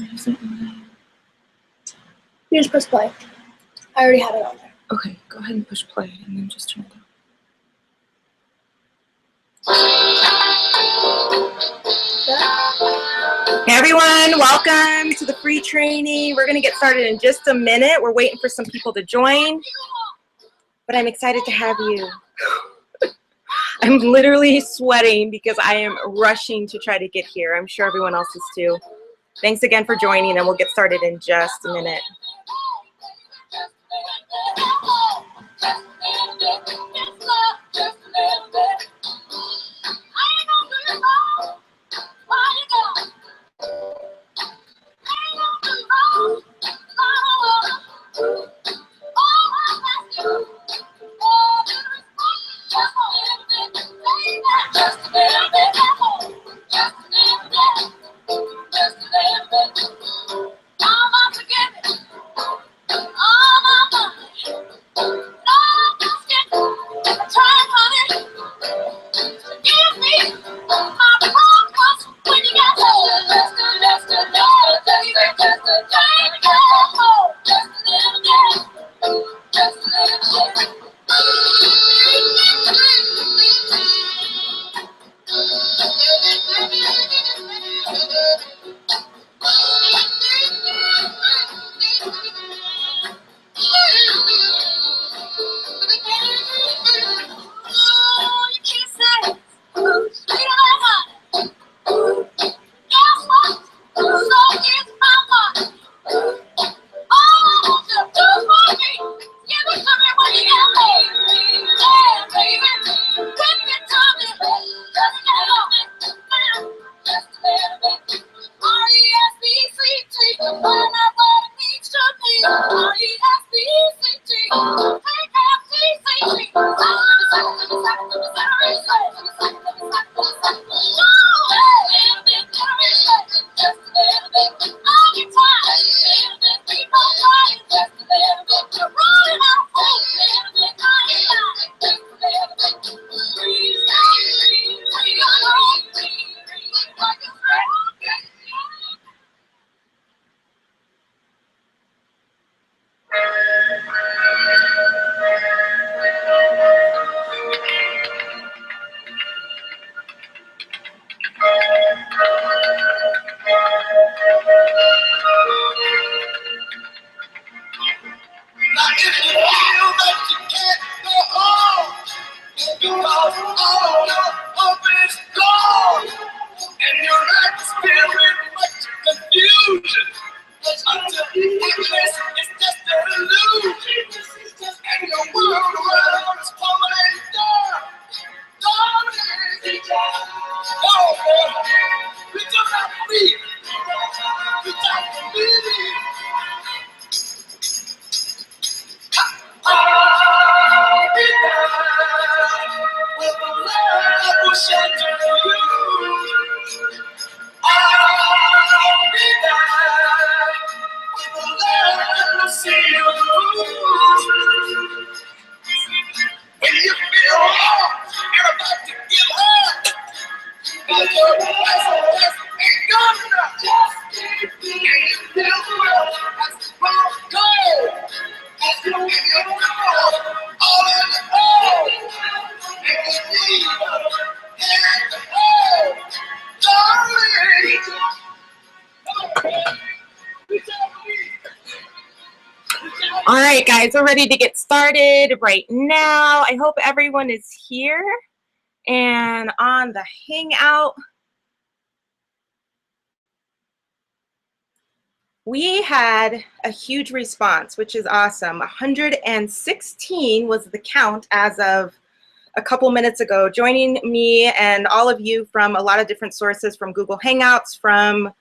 You just press play. I already have it on there. Okay, go ahead and push play and then just turn it down. Hey everyone, welcome to the free training. We're going to get started in just a minute. We're waiting for some people to join, but I'm excited to have you. I'm literally sweating because I am rushing to try to get here. I'm sure everyone else is too. Thanks again for joining, and we'll get started in just a minute. All right, guys, we're ready to get started right now. I hope everyone is here and on the Hangout. We had a huge response, which is awesome. 116 was the count as of a couple minutes ago, joining me and all of you from a lot of different sources, from Google Hangouts, from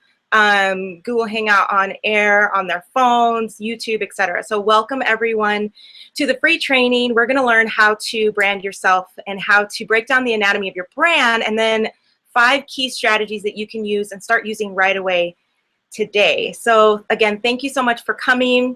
Google Hangout on air, on their phones, YouTube, etc. So welcome everyone to the free training. We're going to learn how to brand yourself and how to break down the anatomy of your brand, and then 5 key strategies that you can use and start using right away today. So again, thank you so much for coming.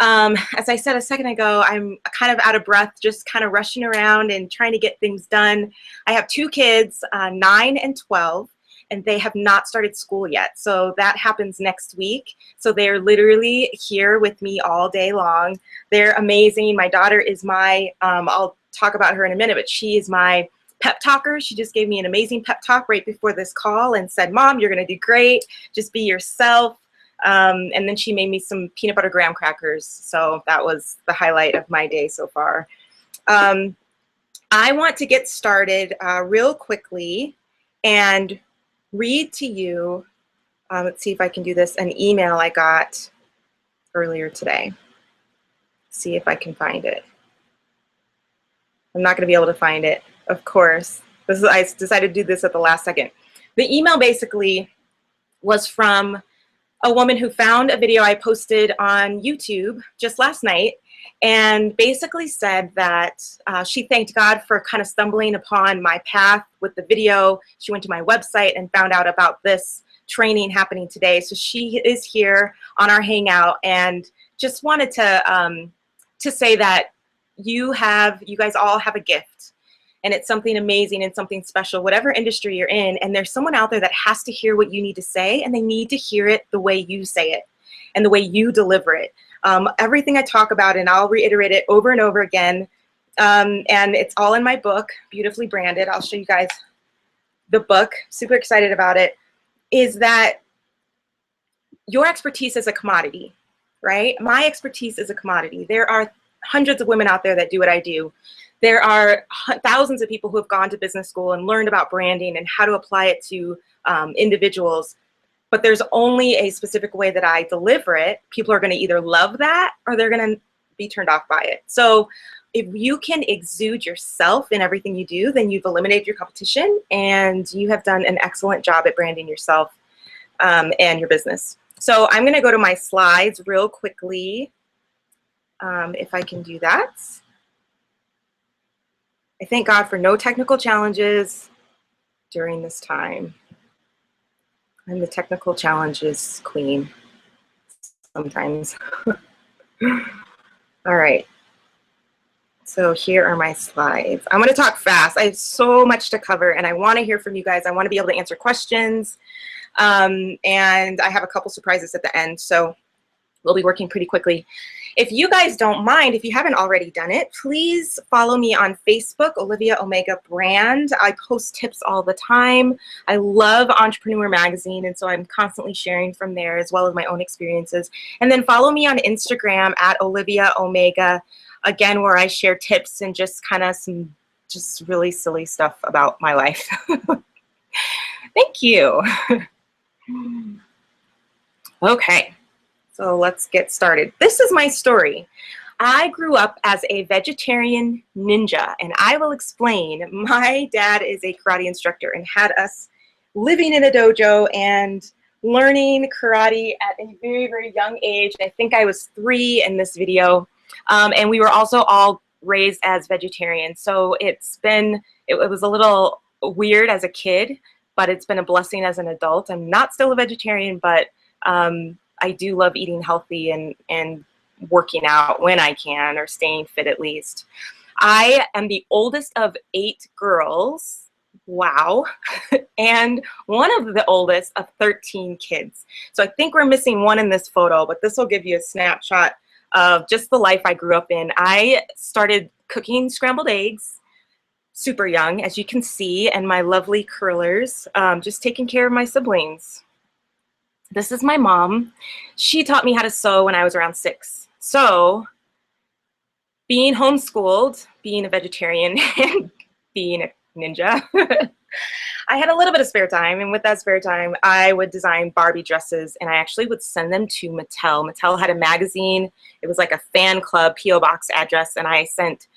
As I said a second ago, I'm kind of out of breath, just kind of rushing around and trying to get things done. I have 2 kids, 9 and 12. and they have not started school yet. So that happens next week. So they're literally here with me all day long. They're amazing. My daughter is my, I'll talk about her in a minute, but she is my pep talker. She just gave me an amazing pep talk right before this call and said, Mom, you're going to do great. Just be yourself. And then she made me some peanut butter graham crackers. So that was the highlight of my day so far. I want to get started real quickly and read to you, let's see if I can do this, an email I got earlier today. See if I can find it. I'm not going to be able to find it, of course. I decided to do this at the last second. The email basically was from a woman who found a video I posted on YouTube just last night, and basically said that she thanked God for kind of stumbling upon my path with the video. She went to my website and found out about this training happening today. So she is here on our Hangout, and just wanted to say that you guys all have a gift, and it's something amazing and something special, whatever industry you're in. And there's someone out there that has to hear what you need to say, and they need to hear it the way you say it and the way you deliver it. Everything I talk about, and I'll reiterate it over and over again, and it's all in my book, beautifully branded. I'll show you guys the book, super excited about it, is that your expertise is a commodity, right? My expertise is a commodity. There are hundreds of women out there that do what I do. There are thousands of people who have gone to business school and learned about branding and how to apply it to individuals. But there's only a specific way that I deliver it. People are going to either love that or they're going to be turned off by it. So if you can exude yourself in everything you do, then you've eliminated your competition, and you have done an excellent job at branding yourself and your business. So I'm going to go to my slides real quickly, if I can do that. I thank God for no technical challenges during this time. I'm the technical challenges queen sometimes. All right. So here are my slides. I'm going to talk fast. I have so much to cover, and I want to hear from you guys. I want to be able to answer questions. And I have a couple surprises at the end, so we'll be working pretty quickly. If you guys don't mind, if you haven't already done it, please follow me on Facebook, Olivia Omega Brand. I post tips all the time. I love Entrepreneur Magazine, and so I'm constantly sharing from there as well as my own experiences. And then follow me on Instagram at Olivia Omega, again, where I share tips and just kind of some just really silly stuff about my life. Thank you. Okay. So let's get started. This is my story. I grew up as a vegetarian ninja, and I will explain. My dad is a karate instructor and had us living in a dojo and learning karate at a very, very young age. I think I was 3 in this video. And we were also all raised as vegetarians. So it was a little weird as a kid, but it's been a blessing as an adult. I'm not still a vegetarian, but I do love eating healthy and working out when I can, or staying fit at least. I am the oldest of 8 girls. Wow. And one of the oldest of 13 kids. So I think we're missing one in this photo, but this will give you a snapshot of just the life I grew up in. I started cooking scrambled eggs super young, as you can see, and my lovely curlers, just taking care of my siblings. This is my mom. She taught me how to sew when I was around 6. So being homeschooled, being a vegetarian, and being a ninja, I had a little bit of spare time. And with that spare time, I would design Barbie dresses, and I actually would send them to Mattel. Mattel had a magazine. It was like a fan club P.O. box address, and I sent,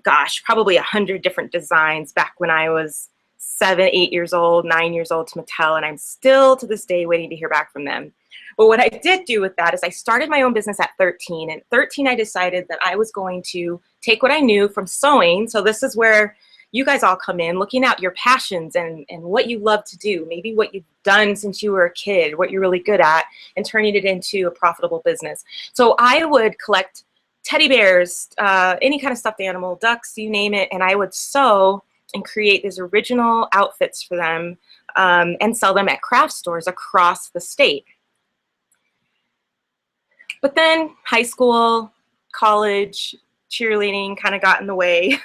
gosh, probably 100 different designs back when I was 7, 8 years old, 9 years old to Mattel, and I'm still to this day waiting to hear back from them. But what I did do with that is I started my own business at 13. And at 13, I decided that I was going to take what I knew from sewing. So this is where you guys all come in, looking at your passions and what you love to do, maybe what you've done since you were a kid, what you're really good at, and turning it into a profitable business. So I would collect teddy bears, any kind of stuffed animal, ducks, you name it, and I would sew and create these original outfits for them and sell them at craft stores across the state. But then high school, college, cheerleading kind of got in the way.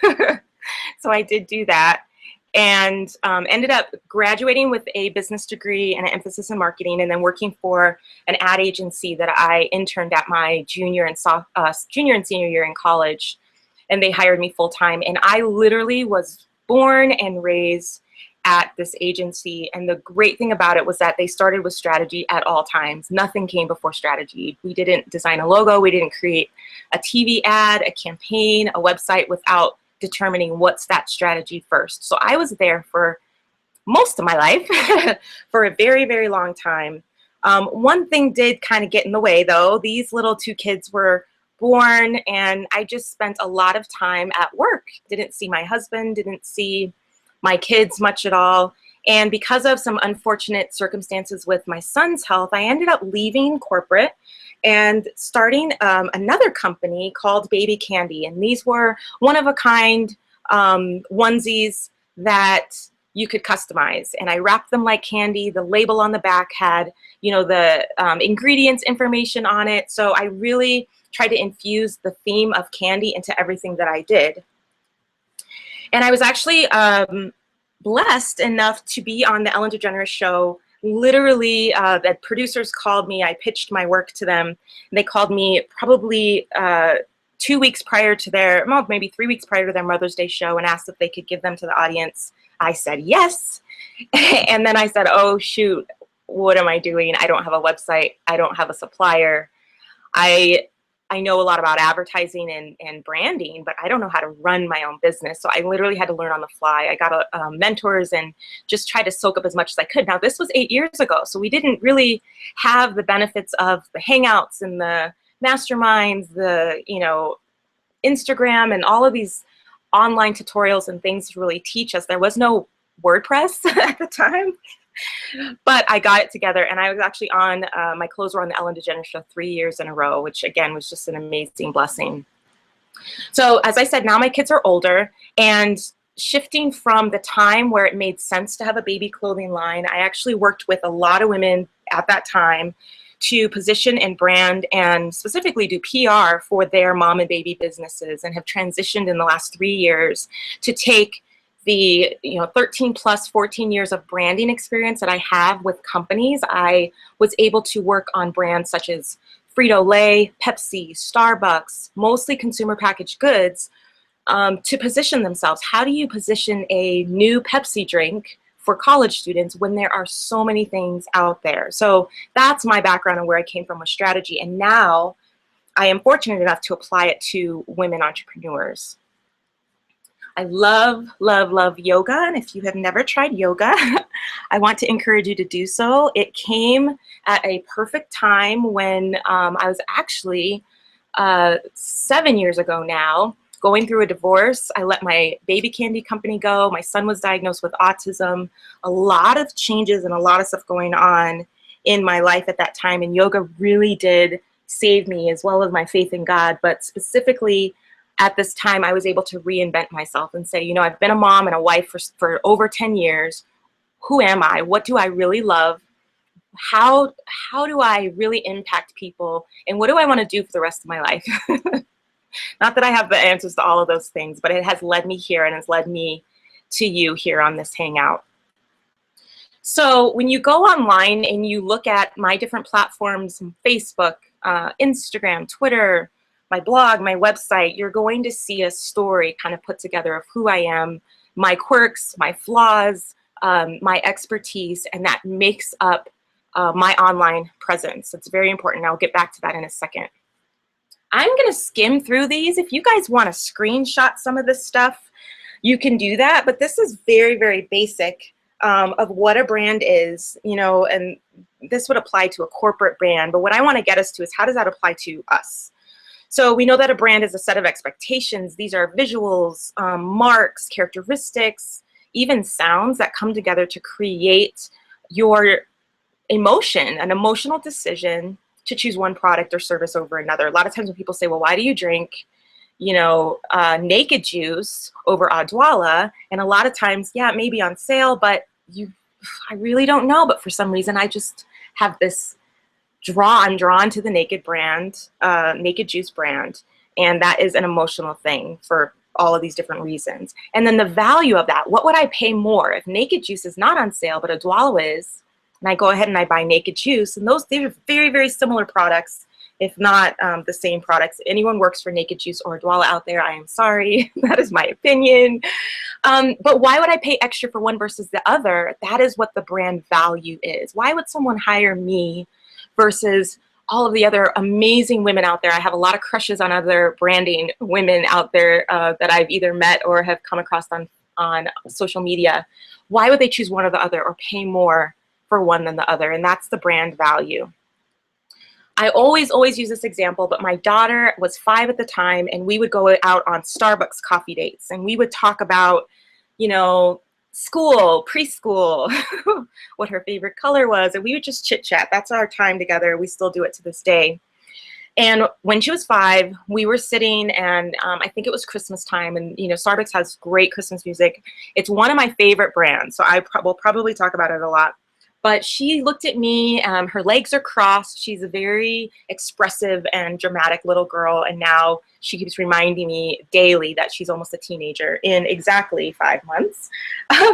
So I did do that, and ended up graduating with a business degree and an emphasis in marketing, and then working for an ad agency that I interned at my junior and senior year in college. And they hired me full time. And I literally was born and raised at this agency. And the great thing about it was that they started with strategy at all times. Nothing came before strategy. We didn't design a logo. We didn't create a TV ad, a campaign, a website without determining what's that strategy first. So I was there for most of my life for a very, very long time. One thing did kind of get in the way, though. These little two kids were born, and I just spent a lot of time at work. Didn't see my husband, didn't see my kids much at all. And because of some unfortunate circumstances with my son's health, I ended up leaving corporate and starting another company called Baby Candy. And these were one-of-a-kind onesies that you could customize. And I wrapped them like candy. The label on the back had, you know, the ingredients information on it. So I really tried to infuse the theme of candy into everything that I did. And I was actually blessed enough to be on the Ellen DeGeneres show. Literally, the producers called me. I pitched my work to them. And they called me probably 2 weeks prior to their, well, maybe 3 weeks prior to their Mother's Day show, and asked if they could give them to the audience. I said yes. And then I said, oh, shoot, what am I doing? I don't have a website. I don't have a supplier. I know a lot about advertising and branding, but I don't know how to run my own business. So I literally had to learn on the fly. I got mentors and just tried to soak up as much as I could. Now, this was 8 years ago, so we didn't really have the benefits of the Hangouts and the masterminds, the, you know, Instagram and all of these online tutorials and things to really teach us. There was no WordPress at the time. But I got it together, and I was actually on, my clothes were on the Ellen DeGeneres show 3 years in a row, which again was just an amazing blessing. So as I said, now my kids are older, and shifting from the time where it made sense to have a baby clothing line, I actually worked with a lot of women at that time to position and brand and specifically do PR for their mom and baby businesses, and have transitioned in the last 3 years to take the 13 plus 14 years of branding experience that I have with companies. I was able to work on brands such as Frito-Lay, Pepsi, Starbucks, mostly consumer packaged goods, to position themselves. How do you position a new Pepsi drink for college students when there are so many things out there? So that's my background and where I came from with strategy. And now I am fortunate enough to apply it to women entrepreneurs. I love, love, love yoga, and if you have never tried yoga, I want to encourage you to do so. It came at a perfect time when I was actually 7 years ago now, going through a divorce. I let my baby candy company go. My son was diagnosed with autism. A lot of changes and a lot of stuff going on in my life at that time, and yoga really did save me, as well as my faith in God. But specifically, at this time, I was able to reinvent myself and say, you know, I've been a mom and a wife for over 10 years. Who am I? What do I really love? How do I really impact people? And what do I want to do for the rest of my life? Not that I have the answers to all of those things, but it has led me here, and has led me to you here on this Hangout. So when you go online and you look at my different platforms, Facebook, Instagram, Twitter, my blog, my website, you're going to see a story kind of put together of who I am, my quirks, my flaws, my expertise, and that makes up my online presence. It's very important. I'll get back to that in a second. I'm going to skim through these. If you guys want to screenshot some of this stuff, you can do that, but this is very, very basic of what a brand is, you know, and this would apply to a corporate brand, but what I want to get us to is, how does that apply to us? So we know that a brand is a set of expectations. These are visuals, marks, characteristics, even sounds that come together to create your emotion, an emotional decision to choose one product or service over another. A lot of times when people say, well, why do you drink, you know, naked juice over Odwalla? And a lot of times, yeah, it may be on sale, but I really don't know, but for some reason I just have this I'm drawn to the Naked brand, Naked Juice brand, and that is an emotional thing for all of these different reasons. And then the value of that, what would I pay more if Naked Juice is not on sale, but a Dwalo is, and I go ahead and I buy Naked Juice, and they're very, very similar products, if not the same products. If anyone works for Naked Juice or a Dwalo out there, I am sorry, that is my opinion. But why would I pay extra for one versus the other? That is what the brand value is. Why would someone hire me versus all of the other amazing women out there? I have a lot of crushes on other branding women out there that I've either met or have come across on social media. Why would they choose one or the other or pay more for one than the other? And that's the brand value. I always use this example, but my daughter was 5 at the time, and we would go out on Starbucks coffee dates, and we would talk about, you know, school, preschool, what her favorite color was, and we would just chit chat. That's our time together. We still do it to this day. And when she was 5, we were sitting, and I think it was Christmas time, and you know, Starbucks has great Christmas music. It's one of my favorite brands, so I will probably talk about it a lot. But she looked at me, her legs are crossed. She's a very expressive and dramatic little girl, and now she keeps reminding me daily that she's almost a teenager in exactly 5 months.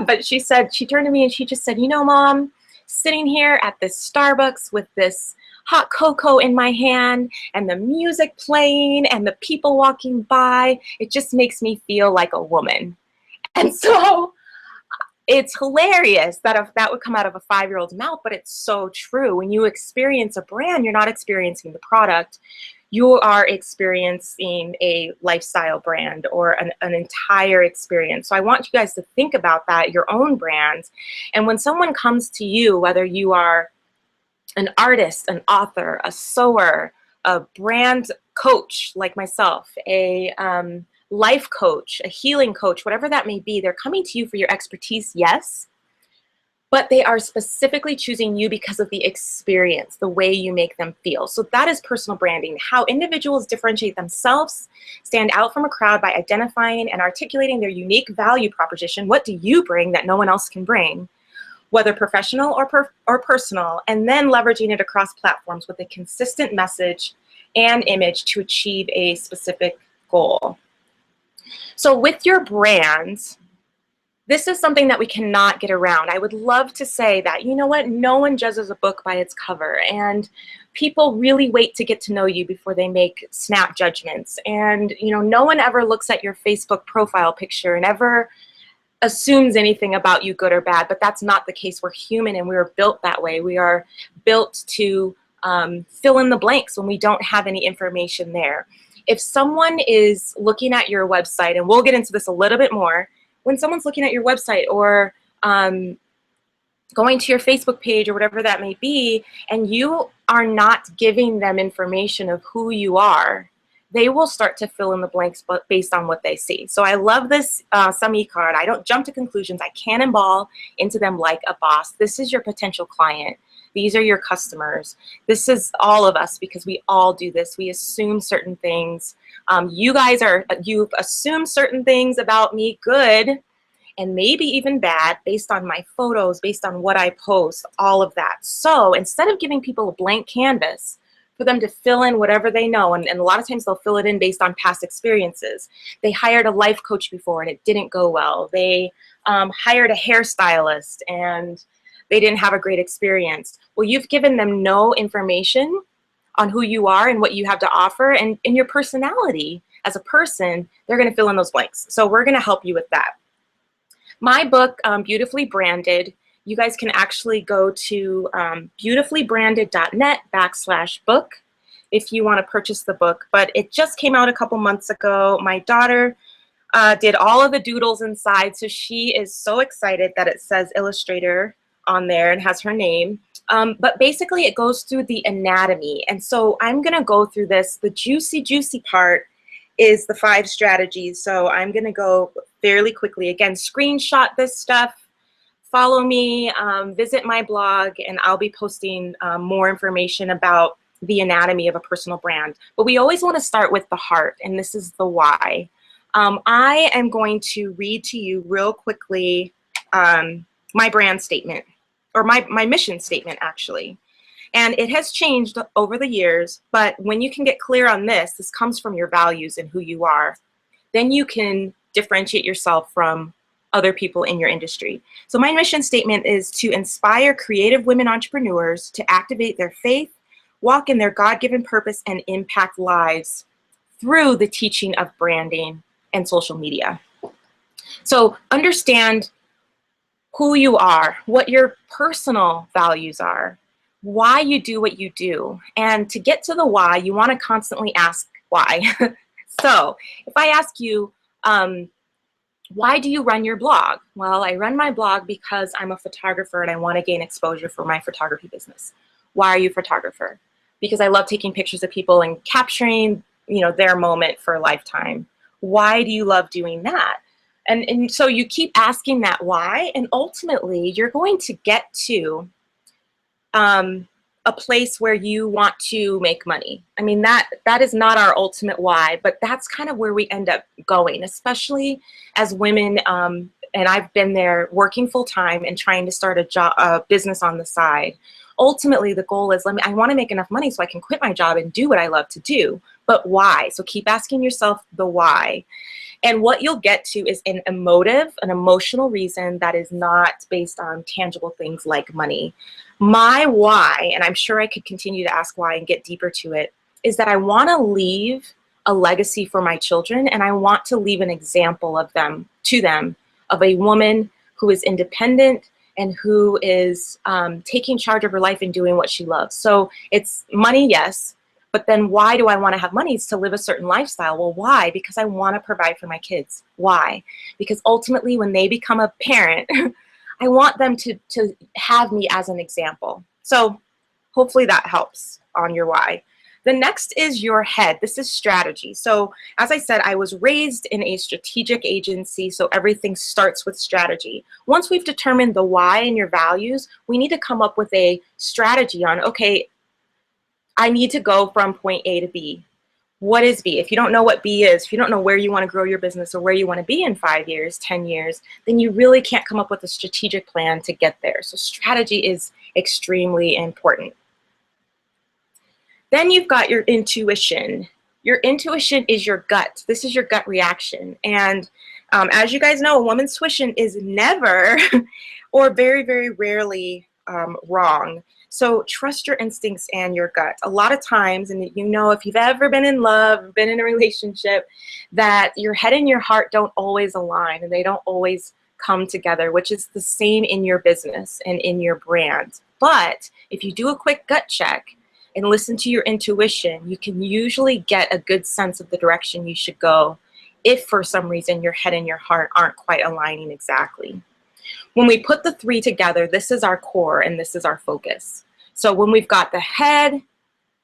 But she turned to me and she just said, you know, Mom, sitting here at this Starbucks with this hot cocoa in my hand and the music playing and the people walking by, it just makes me feel like a woman. And so it's hilarious that if that would come out of a 5-year-old's mouth, but it's so true. When you experience a brand, you're not experiencing the product. You are experiencing a lifestyle brand or an entire experience. So I want you guys to think about that, your own brands. And when someone comes to you, whether you are an artist, an author, a sewer, a brand coach like myself, a life coach, a healing coach, whatever that may be, they're coming to you for your expertise, yes, but they are specifically choosing you because of the experience, the way you make them feel. So that is personal branding, how individuals differentiate themselves, stand out from a crowd by identifying and articulating their unique value proposition. What do you bring that no one else can bring, whether professional or personal, and then leveraging it across platforms with a consistent message and image to achieve a specific goal. So with your brand, this is something that we cannot get around. I would love to say that, you know what, no one judges a book by its cover, and people really wait to get to know you before they make snap judgments. And you know, no one ever looks at your Facebook profile picture and ever assumes anything about you, good or bad, but that's not the case. We're human and we are built that way. We are built to fill in the blanks when we don't have any information there. If someone is looking at your website, and we'll get into this a little bit more, when someone's looking at your website or going to your Facebook page or whatever that may be, and you are not giving them information of who you are, they will start to fill in the blanks based on what they see. So I love this SUME card. I don't jump to conclusions. I cannonball into them like a boss. This is your potential client. These are your customers. This is all of us, because we all do this. We assume certain things. You've assumed certain things about me, good, and maybe even bad, based on my photos, based on what I post, all of that. So instead of giving people a blank canvas for them to fill in whatever they know, and a lot of times they'll fill it in based on past experiences. They hired a life coach before and it didn't go well. They hired a hairstylist and they didn't have a great experience. Well, you've given them no information on who you are and what you have to offer, and in your personality as a person, they're going to fill in those blanks. So we're going to help you with that. My book, Beautifully Branded, you guys can actually go to beautifullybranded.net/book if you want to purchase the book. But it just came out a couple months ago. My daughter did all of the doodles inside, so she is so excited that it says illustrator on there and has her name. But basically it goes through the anatomy. And so I'm going to go through this. The juicy part is the 5 strategies. So I'm going to go fairly quickly. Again, screenshot this stuff. Follow me, visit my blog, and I'll be posting more information about the anatomy of a personal brand. But we always want to start with the heart, and this is the why. I am going to read to you real quickly my brand statement. or my mission statement actually. And it has changed over the years, but when you can get clear on this comes from your values and who you are, then you can differentiate yourself from other people in your industry. So my mission statement is to inspire creative women entrepreneurs to activate their faith, walk in their God-given purpose, and impact lives through the teaching of branding and social media. So understand who you are, what your personal values are, why you do what you do. And to get to the why, you want to constantly ask why. So if I ask you, why do you run your blog? Well, I run my blog because I'm a photographer and I want to gain exposure for my photography business. Why are you a photographer? Because I love taking pictures of people and capturing, their moment for a lifetime. Why do you love doing that? And so you keep asking that why, and ultimately you're going to get to a place where you want to make money. I mean, that is not our ultimate why, but that's kind of where we end up going, especially as women. And I've been there working full time and trying to start a business on the side. Ultimately, the goal is, I want to make enough money so I can quit my job and do what I love to do. But why? So keep asking yourself the why. And what you'll get to is an emotional reason that is not based on tangible things like money. My why, and I'm sure I could continue to ask why and get deeper to it, is that I want to leave a legacy for my children, and I want to leave an example of them of a woman who is independent and who is taking charge of her life and doing what she loves. So it's money, yes. But then why do I want to have money? It's to live a certain lifestyle. Well, why? Because I want to provide for my kids. Why? Because ultimately when they become a parent, I want them to have me as an example. So hopefully that helps on your why. The next is your head. This is strategy. So as I said, I was raised in a strategic agency, so everything starts with strategy. Once we've determined the why and your values, we need to come up with a strategy on, okay, I need to go from point A to B. What is B? If you don't know what B is, if you don't know where you want to grow your business or where you want to be in 5 years, 10 years, then you really can't come up with a strategic plan to get there. So strategy is extremely important. Then you've got your intuition. Your intuition is your gut. This is your gut reaction. And as you guys know, a woman's tuition is never or very, very rarely wrong. So trust your instincts and your gut. A lot of times, and if you've ever been in love, been in a relationship, that your head and your heart don't always align and they don't always come together, which is the same in your business and in your brand. But if you do a quick gut check and listen to your intuition, you can usually get a good sense of the direction you should go if for some reason your head and your heart aren't quite aligning exactly. When we put the three together, this is our core and this is our focus. So when we've got the head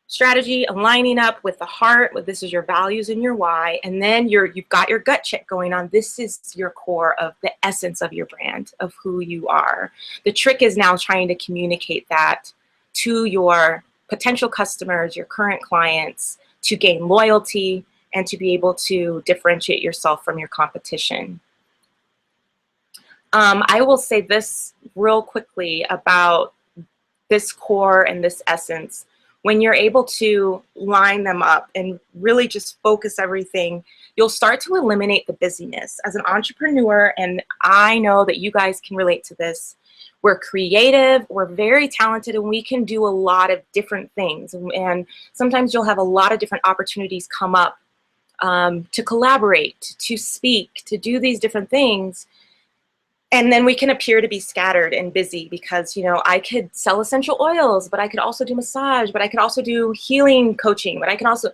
strategy aligning up with the heart, this is your values and your why, and then you've got your gut check going on, this is your core of the essence of your brand, of who you are. The trick is now trying to communicate that to your potential customers, your current clients, to gain loyalty and to be able to differentiate yourself from your competition. I will say this real quickly about this core and this essence. When you're able to line them up and really just focus everything, you'll start to eliminate the busyness. As an entrepreneur, and I know that you guys can relate to this, we're creative, we're very talented, and we can do a lot of different things. And sometimes you'll have a lot of different opportunities come up to collaborate, to speak, to do these different things. And then we can appear to be scattered and busy because, I could sell essential oils, but I could also do massage, but I could also do healing coaching, but I can also,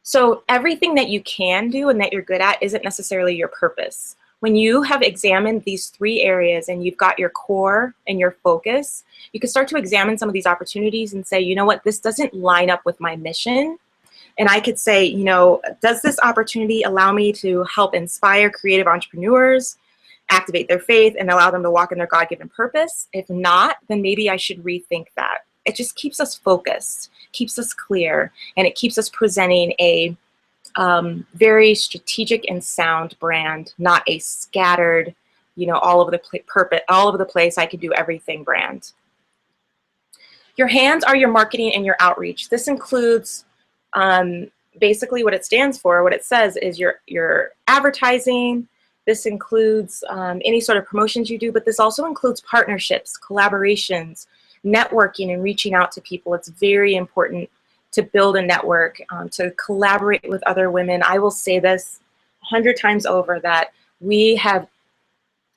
so everything that you can do and that you're good at isn't necessarily your purpose. When you have examined these three areas and you've got your core and your focus, you can start to examine some of these opportunities and say, you know what, this doesn't line up with my mission. And I could say, does this opportunity allow me to help inspire creative entrepreneurs, activate their faith, and allow them to walk in their God-given purpose? If not, then maybe I should rethink that. It just keeps us focused, keeps us clear, and it keeps us presenting a very strategic and sound brand, not a scattered, all over the place, I can do everything brand. Your hands are your marketing and your outreach. This includes basically what it stands for. What it says is your advertising. This includes any sort of promotions you do, but this also includes partnerships, collaborations, networking, and reaching out to people. It's very important to build a network, to collaborate with other women. I will say this 100 times over, that we have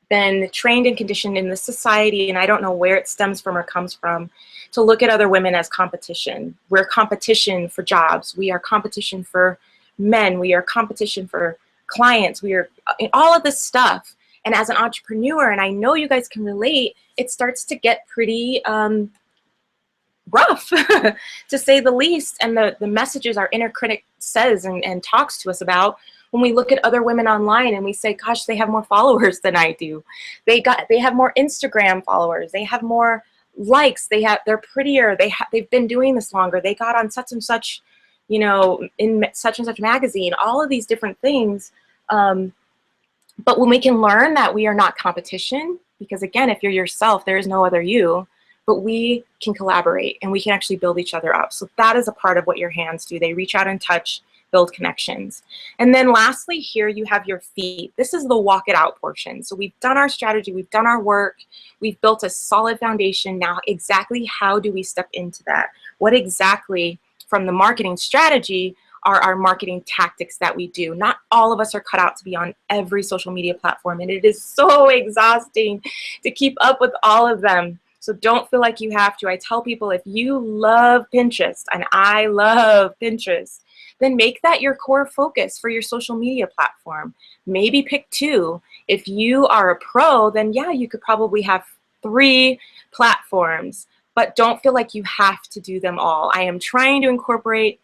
been trained and conditioned in this society, and I don't know where it stems from or comes from, to look at other women as competition. We're competition for jobs. We are competition for men. We are competition for clients. We are all of this stuff. And as an entrepreneur, and I know you guys can relate, it starts to get pretty rough, to say the least. And the messages our inner critic says and talks to us about, when we look at other women online and we say, gosh, they have more followers than I do. They have more Instagram followers. They have more likes. They're prettier. They've been doing this longer. They got on such and such, in such and such magazine, all of these different things. But when we can learn that we are not competition, because again, if you're yourself, there is no other you, but we can collaborate and we can actually build each other up. So that is a part of what your hands do. They reach out and touch, build connections. And then lastly, here you have your feet. This is the walk it out portion. So we've done our strategy, we've done our work, we've built a solid foundation. Now, exactly how do we step into that? What exactly from the marketing strategy are our marketing tactics that we do? Not all of us are cut out to be on every social media platform, and it is so exhausting to keep up with all of them. So don't feel like you have to. I tell people, if you love Pinterest, and I love Pinterest, then make that your core focus for your social media platform. Maybe pick 2. If you are a pro, then yeah, you could probably have 3 platforms, but don't feel like you have to do them all. I am trying to incorporate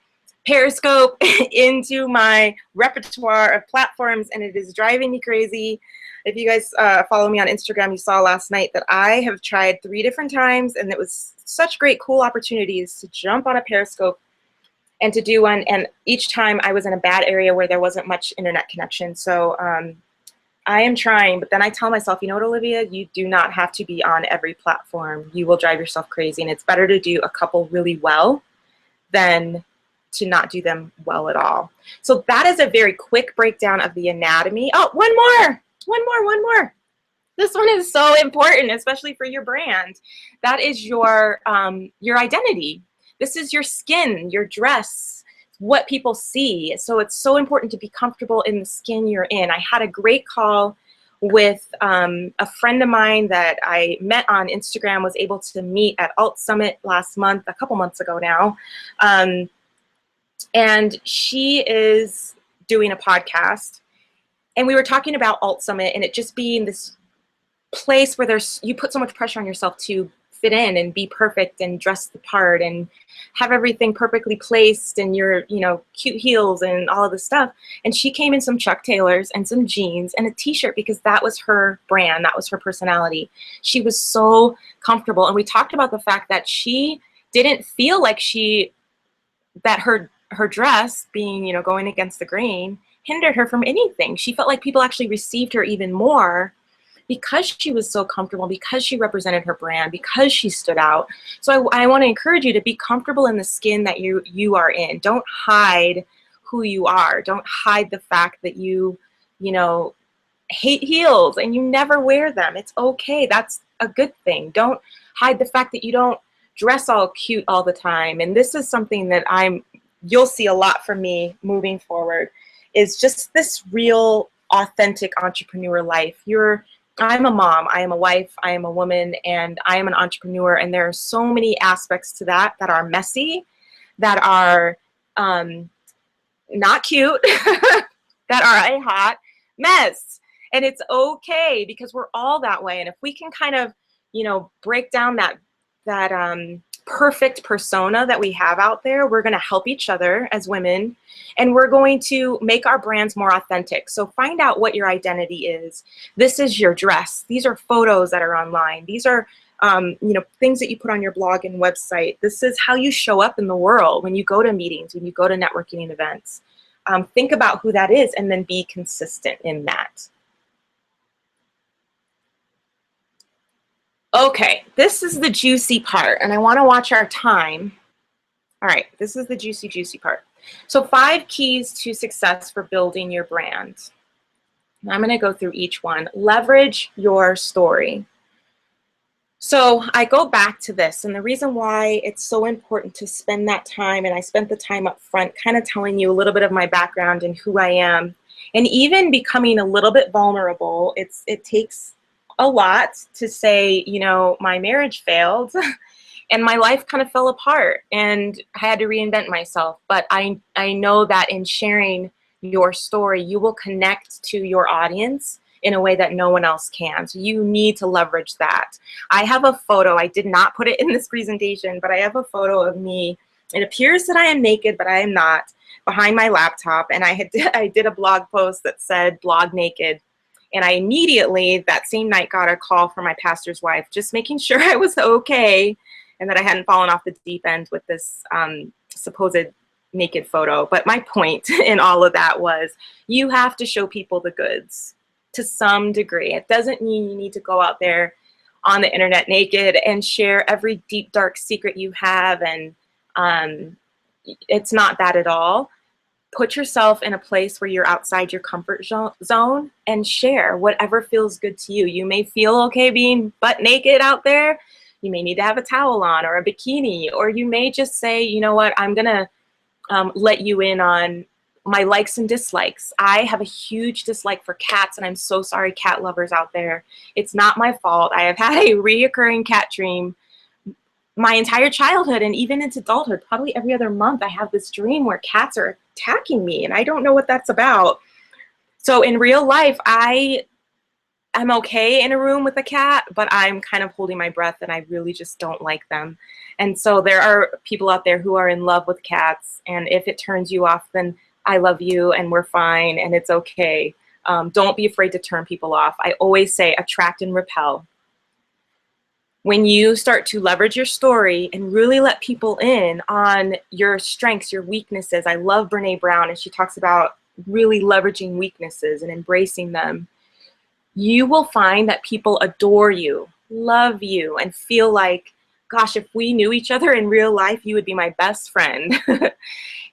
Periscope into my repertoire of platforms, and it is driving me crazy. If you guys follow me on Instagram, you saw last night that I have tried 3 different times, and it was such great, cool opportunities to jump on a Periscope and to do one. And each time I was in a bad area where there wasn't much internet connection. So I am trying, but then I tell myself, you know what, Olivia, you do not have to be on every platform. You will drive yourself crazy, and it's better to do a couple really well than to not do them well at all. So that is a very quick breakdown of the anatomy. Oh, one more. This one is so important, especially for your brand. That is your identity. This is your skin, your dress, what people see. So it's so important to be comfortable in the skin you're in. I had a great call with a friend of mine that I met on Instagram, was able to meet at Alt Summit last month, a couple months ago now. And she is doing a podcast. And we were talking about Alt Summit and it just being this place where you put so much pressure on yourself to fit in and be perfect and dress the part and have everything perfectly placed and your, cute heels and all of this stuff. And she came in some Chuck Taylors and some jeans and a t-shirt because that was her brand. That was her personality. She was so comfortable. And we talked about the fact that she didn't feel like that her dress being, going against the grain hindered her from anything. She felt like people actually received her even more because she was so comfortable, because she represented her brand, because she stood out. So I want to encourage you to be comfortable in the skin that you are in. Don't hide who you are. Don't hide the fact that you hate heels and you never wear them. It's okay. That's a good thing. Don't hide the fact that you don't dress all cute all the time. And this is something that you'll see a lot from me moving forward, is just this real authentic entrepreneur life. I'm a mom, I am a wife, I am a woman, and I am an entrepreneur. And there are so many aspects to that are messy, that are not cute, that are a hot mess. And it's okay because we're all that way. And if we can kind of, break down that perfect persona that we have out there, we're going to help each other as women, and we're going to make our brands more authentic. So find out what your identity is. This is your dress. These are photos that are online. These are things that you put on your blog and website. This is how you show up in the world when you go to meetings, when you go to networking events. Think about who that is and then be consistent in that. Okay, this is the juicy part, and I want to watch our time. All right, this is the juicy part. So 5 keys to success for building your brand. I'm going to go through each one. Leverage your story. So I go back to this, and the reason why it's so important to spend that time, and I spent the time up front kind of telling you a little bit of my background and who I am, and even becoming a little bit vulnerable. It takes a lot to say, you know, my marriage failed and my life kind of fell apart and I had to reinvent myself. But I know that in sharing your story, you will connect to your audience in a way that no one else can. So you need to leverage that. I have a photo, I did not put it in this presentation, but I have a photo of me. It appears that I am naked, but I am not, behind my laptop. And I did a blog post that said blog naked. And I immediately, that same night, got a call from my pastor's wife, just making sure I was okay and that I hadn't fallen off the deep end with this supposed naked photo. But my point in all of that was you have to show people the goods to some degree. It doesn't mean you need to go out there on the internet naked and share every deep, dark secret you have. And it's not that at all. Put yourself in a place where you're outside your comfort zone and share whatever feels good to you. You may feel okay being butt naked out there. You may need to have a towel on or a bikini, or you may just say, you know what, I'm gonna let you in on my likes and dislikes. I have a huge dislike for cats, and I'm so sorry, cat lovers out there. It's not my fault. I have had a reoccurring cat dream my entire childhood and even into adulthood. Probably every other month I have this dream where cats are attacking me, and I don't know what that's about. So in real life, I'm okay in a room with a cat, but I'm kind of holding my breath and I really just don't like them. And so there are people out there who are in love with cats, and if it turns you off, then I love you and we're fine and it's okay. Don't be afraid to turn people off. I always say attract and repel. When you start to leverage your story and really let people in on your strengths, your weaknesses. I love Brene Brown, and she talks about really leveraging weaknesses and embracing them. You will find that people adore you, love you, and feel like, gosh, if we knew each other in real life, you would be my best friend.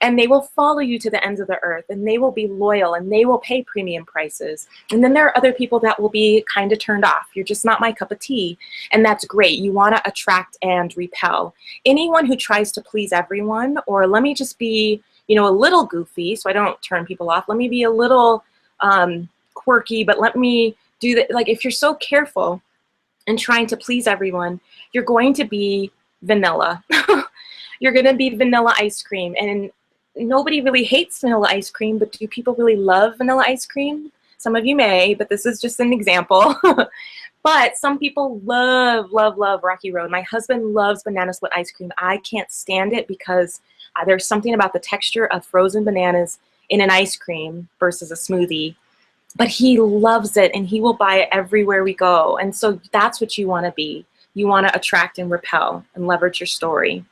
And they will follow you to the ends of the earth, and they will be loyal, and they will pay premium prices. And then there are other people that will be kind of turned off. You're just not my cup of tea, and that's great. You want to attract and repel. Anyone who tries to please everyone, or let me just be, you know, a little goofy so I don't turn people off. Let me be a little quirky, but let me do that. Like, if you're so careful and trying to please everyone, you're going to be vanilla. You're going to be vanilla ice cream. And nobody really hates vanilla ice cream, but do people really love vanilla ice cream? Some of you may, but this is just an example. But some people love, love, love Rocky Road. My husband loves banana split ice cream. I can't stand it because there's something about the texture of frozen bananas in an ice cream versus a smoothie. But he loves it, and he will buy it everywhere we go. And so that's what you want to be. You want to attract and repel and leverage your story.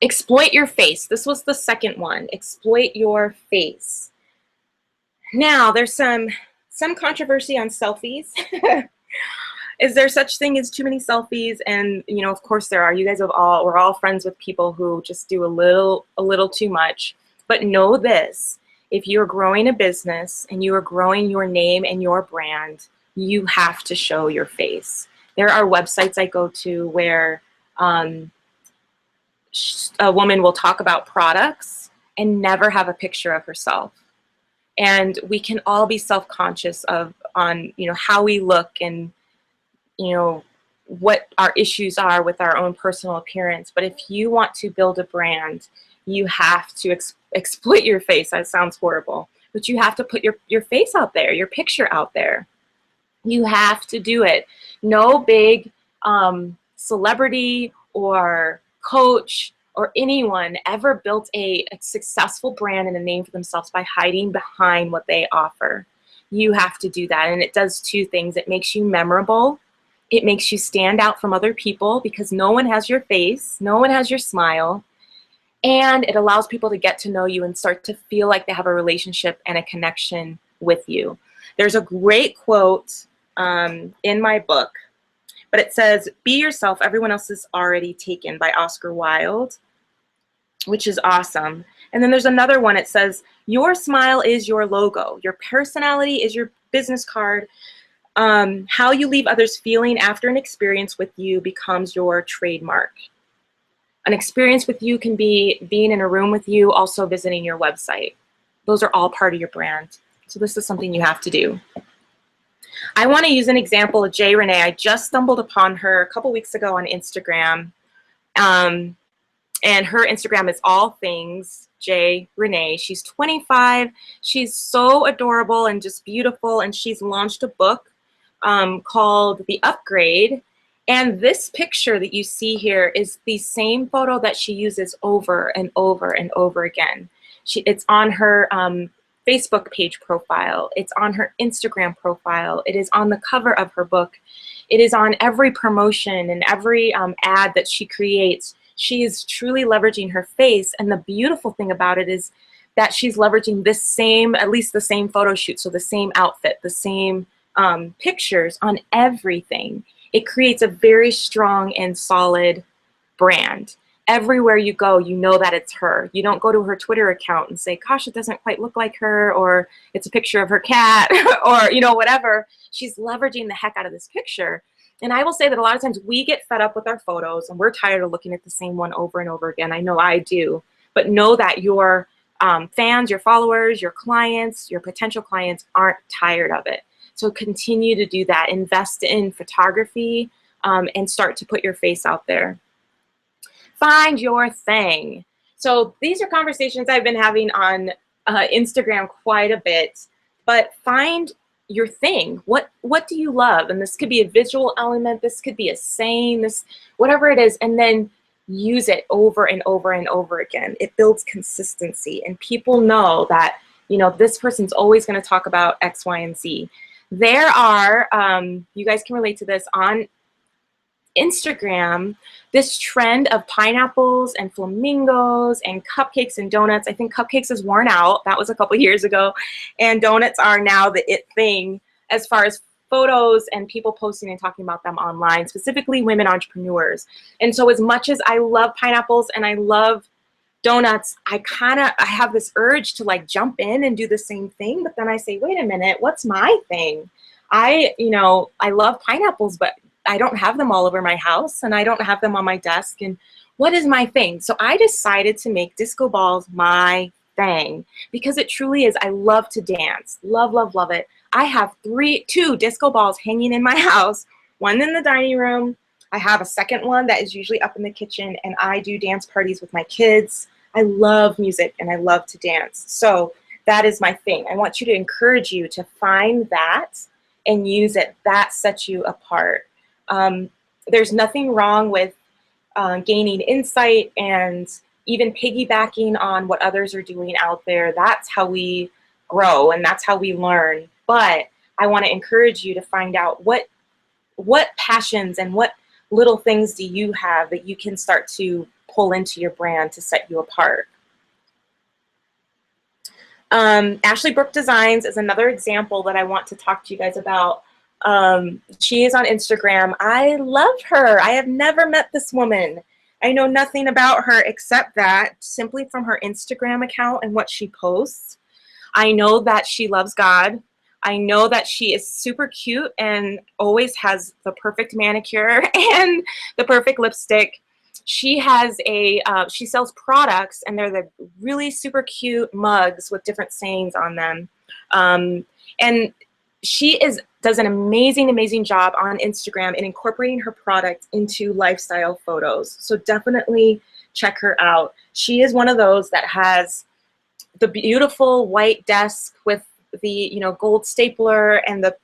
Exploit your face. This was the second one. Exploit your face. Now, there's some controversy on selfies. Is there such thing as too many selfies? And, you know, of course there are. You guys we're all friends with people who just do a little too much. But know this. If you're growing a business and you are growing your name and your brand, you have to show your face. There are websites I go to where a woman will talk about products and never have a picture of herself. And we can all be self-conscious on you know, how we look and, you know, what our issues are with our own personal appearance. But if you want to build a brand, you have to exploit your face. That sounds horrible, but you have to put your face out there, your picture out there. You have to do it. No big celebrity or coach or anyone ever built a successful brand and a name for themselves by hiding behind what they offer. You have to do that, and it does two things. It makes you memorable. It makes you stand out from other people because no one has your face, no one has your smile, and it allows people to get to know you and start to feel like they have a relationship and a connection with you. There's a great quote in my book but it says, "Be yourself, everyone else is already taken," by Oscar Wilde, which is awesome. And then there's another one. It says, "Your smile is your logo. Your personality is your business card. How you leave others feeling after an experience with you becomes your trademark." An experience with you can be being in a room with you, also visiting your website. Those are all part of your brand. So this is something you have to do. I want to use an example of Jay Renee. I just stumbled upon her a couple weeks ago on Instagram. And her Instagram is all things Jay Renee. She's 25. She's so adorable and just beautiful. And she's launched a book called The Upgrade. And this picture that you see here is the same photo that she uses over and over and over again. It's on her Facebook page profile. It's on her Instagram profile. It is on the cover of her book. It is on every promotion and every ad that she creates. She is truly leveraging her face. And the beautiful thing about it is that she's leveraging this same, at least the same photo shoot. So the same outfit, the same pictures on everything. It creates a very strong and solid brand. Everywhere you go, you know that it's her. You don't go to her Twitter account and say, "Gosh, it doesn't quite look like her," or "It's a picture of her cat," or, you know, whatever. She's leveraging the heck out of this picture. And I will say that a lot of times we get fed up with our photos and we're tired of looking at the same one over and over again. I know I do. But know that your fans, your followers, your clients, your potential clients aren't tired of it. So continue to do that. Invest in photography and start to put your face out there. Find your thing. So these are conversations I've been having on Instagram quite a bit, but find your thing. What do you love? And this could be a visual element, this could be a saying, this, whatever it is, and then use it over and over and over again. It builds consistency, and people know that, you know, this person's always going to talk about X, Y, and Z. There are, you guys can relate to this, on Instagram, this trend of pineapples and flamingos and cupcakes and donuts. I think cupcakes is worn out. That was a couple years ago. And donuts are now the it thing as far as photos and people posting and talking about them online, specifically women entrepreneurs. And so as much as I love pineapples and I love donuts, I have this urge to like jump in and do the same thing. But then I say, wait a minute, what's my thing? I love pineapples, but I don't have them all over my house and I don't have them on my desk. And what is my thing? So I decided to make disco balls my thing because it truly is. I love to dance. Love, love, love it. I have two disco balls hanging in my house, one in the dining room. I have a second one that is usually up in the kitchen, and I do dance parties with my kids. I love music and I love to dance. So that is my thing. I want you to encourage you to find that and use it. That sets you apart. There's nothing wrong with gaining insight and even piggybacking on what others are doing out there. That's how we grow and that's how we learn. But I want to encourage you to find out what passions and what little things do you have that you can start to pull into your brand to set you apart. Ashley Brooke Designs is another example that I want to talk to you guys about. She is on Instagram. I love her. I have never met this woman. I know nothing about her except that simply from her Instagram account and what she posts. I know that she loves God. I know that she is super cute and always has the perfect manicure and the perfect lipstick. She has she sells products, and they're the really super cute mugs with different sayings on them. And she does an amazing, amazing job on Instagram in incorporating her product into lifestyle photos. So definitely check her out. She is one of those that has the beautiful white desk with the gold stapler and the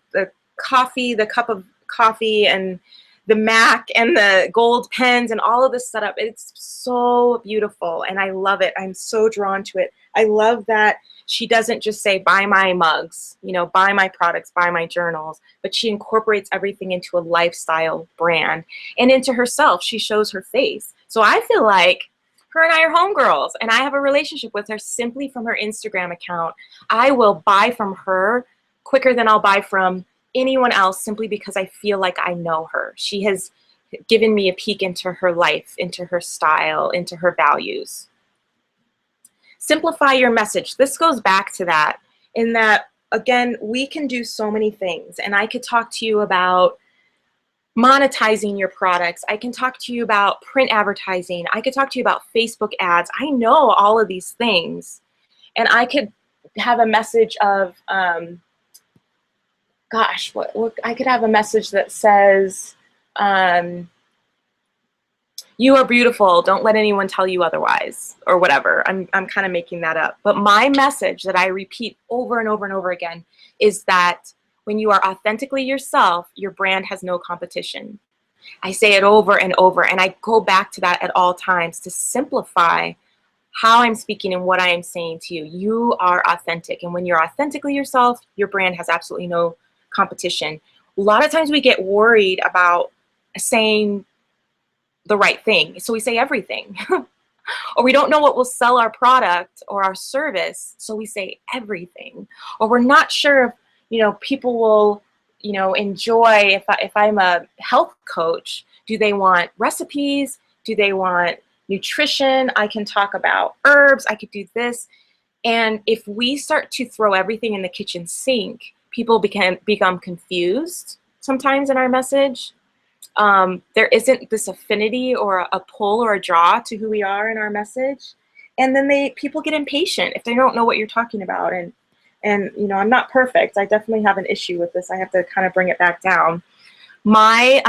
cup of coffee and the Mac and the gold pens and all of this setup. It's so beautiful and I love it. I'm so drawn to it. I love that she doesn't just say, buy my mugs, buy my products, buy my journals, but she incorporates everything into a lifestyle brand and into herself. She shows her face. So I feel like her and I are homegirls, and I have a relationship with her simply from her Instagram account. I will buy from her quicker than I'll buy from anyone else simply because I feel like I know her. She has given me a peek into her life, into her style, into her values. Simplify your message. This goes back to that, in that, again, we can do so many things. And I could talk to you about monetizing your products. I can talk to you about print advertising. I could talk to you about Facebook ads. I know all of these things. And I could have a message of, gosh, what I could have a message that says, you are beautiful, don't let anyone tell you otherwise, or whatever. I'm kind of making that up. But my message that I repeat over and over and over again is that when you are authentically yourself, your brand has no competition. I say it over and over, and I go back to that at all times to simplify how I'm speaking and what I am saying to you. You are authentic, and when you're authentically yourself, your brand has absolutely no competition. A lot of times we get worried about saying the right thing, so we say everything. Or we don't know what will sell our product or our service, so we say everything. Or we're not sure if people will enjoy, if I'm a health coach, do they want recipes? Do they want nutrition? I can talk about herbs, I could do this. And if we start to throw everything in the kitchen sink, people become confused sometimes in our message. There isn't this affinity or a pull or a draw to who we are in our message. And then people get impatient if they don't know what you're talking about. And I'm not perfect. I definitely have an issue with this. I have to kind of bring it back down. My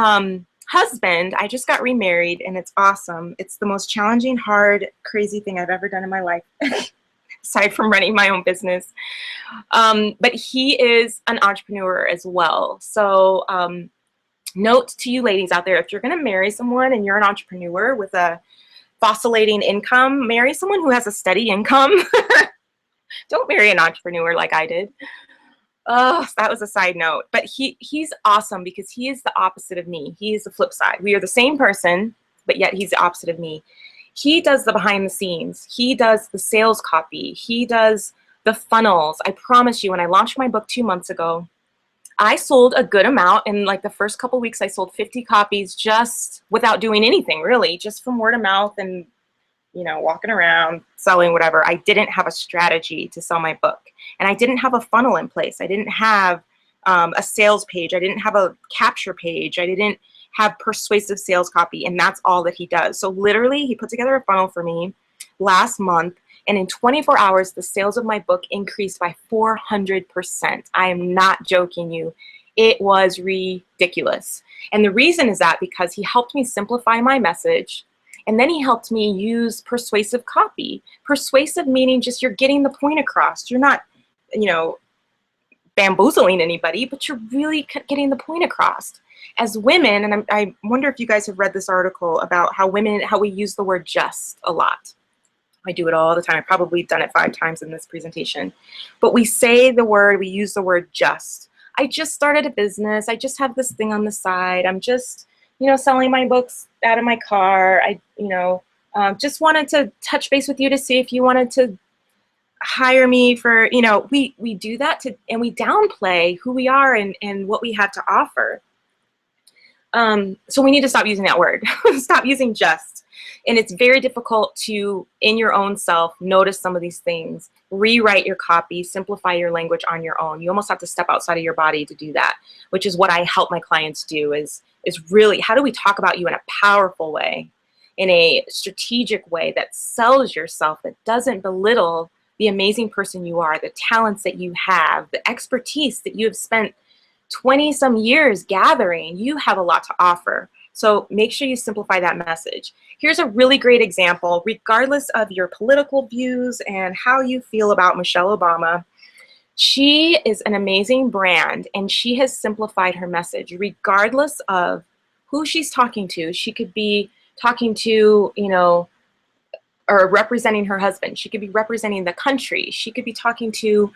husband, I just got remarried, and it's awesome. It's the most challenging, hard, crazy thing I've ever done in my life, aside from running my own business. But he is an entrepreneur as well. So note to you ladies out there, if you're going to marry someone and you're an entrepreneur with a vacillating income, marry someone who has a steady income. Don't marry an entrepreneur like I did. Oh, that was a side note. But he's awesome because he is the opposite of me. He is the flip side. We are the same person, but yet he's the opposite of me. He does the behind the scenes. He does the sales copy. He does the funnels. I promise you, when I launched my book 2 months ago, I sold a good amount. In like the first couple weeks, I sold 50 copies just without doing anything, really, just from word of mouth and walking around, selling whatever. I didn't have a strategy to sell my book. And I didn't have a funnel in place. I didn't have a sales page. I didn't have a capture page. I didn't have persuasive sales copy. And that's all that he does. So literally, he put together a funnel for me last month. And in 24 hours, the sales of my book increased by 400%. I am not joking you. It was ridiculous. And the reason is that because he helped me simplify my message. And then he helped me use persuasive copy. Persuasive meaning just you're getting the point across. You're not, bamboozling anybody, but you're really getting the point across. As women, and I wonder if you guys have read this article about how we use the word just a lot. I do it all the time. I've probably done it 5 times in this presentation. But we use the word just. I just started a business. I just have this thing on the side. I'm just selling my books out of my car. I, just wanted to touch base with you to see if you wanted to hire me for, we do that and we downplay who we are and what we have to offer. So we need to stop using that word. Stop using just. And it's very difficult to, in your own self, notice some of these things, rewrite your copy, simplify your language on your own. You almost have to step outside of your body to do that, which is what I help my clients do is really, how do we talk about you in a powerful way, in a strategic way that sells yourself, that doesn't belittle the amazing person you are, the talents that you have, the expertise that you have spent 20 some years gathering. You have a lot to offer. So make sure you simplify that message. Here's a really great example, regardless of your political views and how you feel about Michelle Obama. She is an amazing brand, and she has simplified her message regardless of who she's talking to. She could be talking to, or representing her husband. She could be representing the country. She could be talking to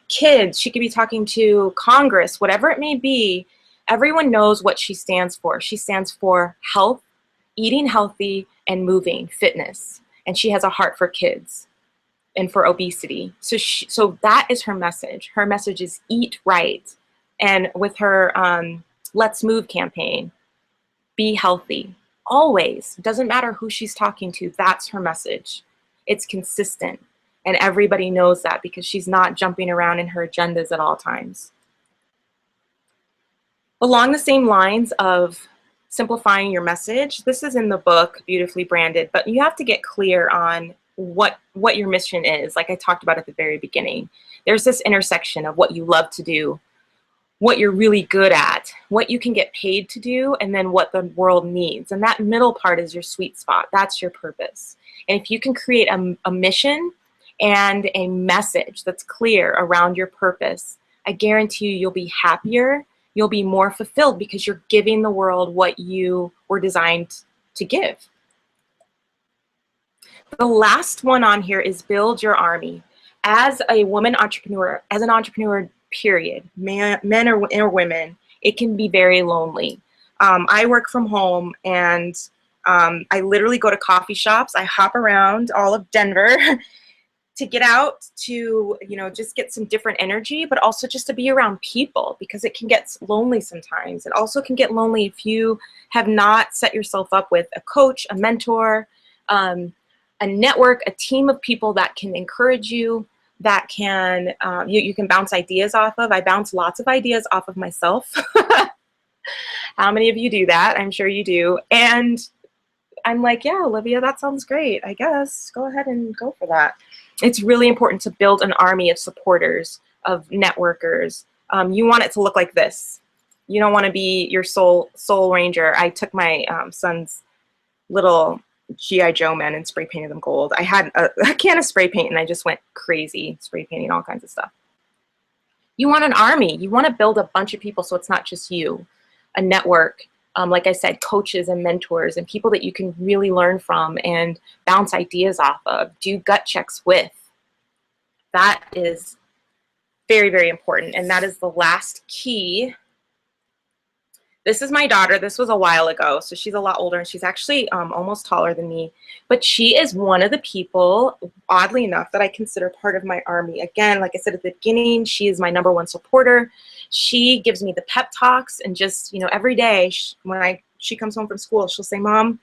kids. She could be talking to Congress, whatever it may be. Everyone knows what she stands for. She stands for health, eating healthy, and moving, fitness. And she has a heart for kids and for obesity. So that is her message. Her message is eat right, And with her Let's Move campaign, be healthy. Always. Doesn't matter who she's talking to, that's her message. It's consistent. And everybody knows that because she's not jumping around in her agendas at all times. Along the same lines of simplifying your message, this is in the book, Beautifully Branded, but you have to get clear on what your mission is, like I talked about at the very beginning. There's this intersection of what you love to do, what you're really good at, what you can get paid to do, and then what the world needs. And that middle part is your sweet spot. That's your purpose. And if you can create a mission and a message that's clear around your purpose, I guarantee you'll be happier, you'll be more fulfilled because you're giving the world what you were designed to give. The last one on here is build your army. As a woman entrepreneur, as an entrepreneur, period, men or women, it can be very lonely. I work from home, and I literally go to coffee shops. I hop around all of Denver to get out to, just get some different energy, but also just to be around people because it can get lonely sometimes. It also can get lonely if you have not set yourself up with a coach, a mentor, a network, a team of people that can encourage you, that can you can bounce ideas off of. I bounce lots of ideas off of myself. How many of you do that? I'm sure you do. And I'm like, yeah, Olivia, that sounds great. I guess go ahead and go for that. It's really important to build an army of supporters, of networkers. You want it to look like this. You don't want to be your soul ranger. I took my son's little G.I. Joe men and spray painted them gold. I had a can of spray paint and I just went crazy spray painting all kinds of stuff. You want an army. You want to build a bunch of people so it's not just you. A network, like I said, coaches and mentors and people that you can really learn from and bounce ideas off of, do gut checks with. That is very, very important. And that is the last key. This is my daughter. This was a while ago, so she's a lot older, and she's actually almost taller than me. But she is one of the people, oddly enough, that I consider part of my army. Again, like I said at the beginning, she is my #1 supporter. She gives me the pep talks, and just, every day when she comes home from school, she'll say, "Mom,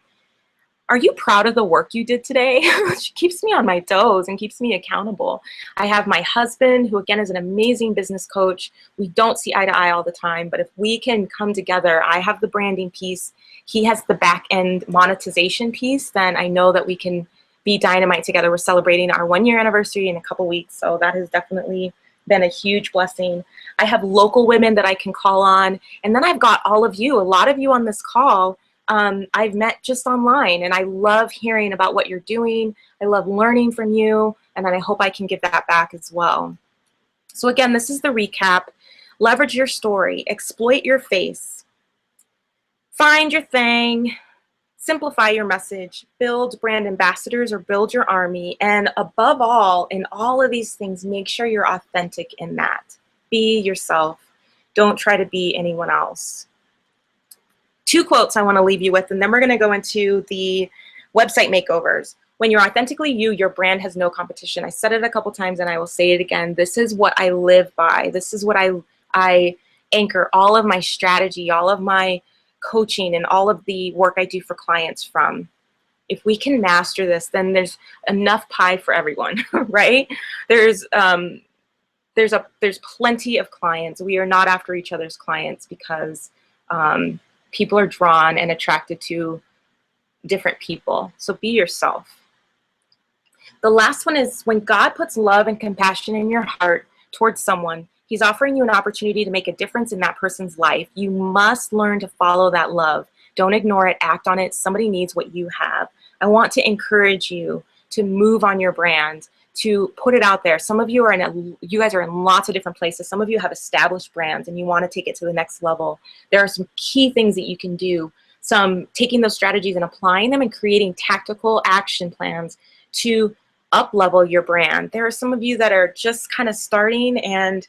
are you proud of the work you did today?" She keeps me on my toes and keeps me accountable. I have my husband, who again is an amazing business coach. We don't see eye to eye all the time, but if we can come together, I have the branding piece, he has the back end monetization piece, then I know that we can be dynamite together. We're celebrating our 1-year anniversary in a couple weeks, so that has definitely been a huge blessing. I have local women that I can call on, and then I've got all of you, a lot of you on this call. I've met just online, and I love hearing about what you're doing. I love learning from you, and then I hope I can give that back as well. So again, this is the recap. Leverage your story, exploit your face, find your thing, simplify your message, build brand ambassadors or build your army, and above all, in all of these things, make sure you're authentic in that. Be yourself. Don't try to be anyone else. 2 quotes I want to leave you with, and then we're going to go into the website makeovers. When you're authentically you, your brand has no competition. I said it a couple times and I will say it again. This is what I live by. This is what I anchor all of my strategy, all of my coaching, and all of the work I do for clients from. If we can master this, then there's enough pie for everyone, right? There's plenty of clients. We are not after each other's clients because people are drawn and attracted to different people. So be yourself. The last one is, when God puts love and compassion in your heart towards someone, He's offering you an opportunity to make a difference in that person's life. You must learn to follow that love. Don't ignore it, act on it. Somebody needs what you have. I want to encourage you to move on your brand, to put it out there. Some of you you guys are in lots of different places. Some of you have established brands and you want to take it to the next level. There are some key things that you can do. Some taking those strategies and applying them and creating tactical action plans to up-level your brand. There are some of you that are just kind of starting and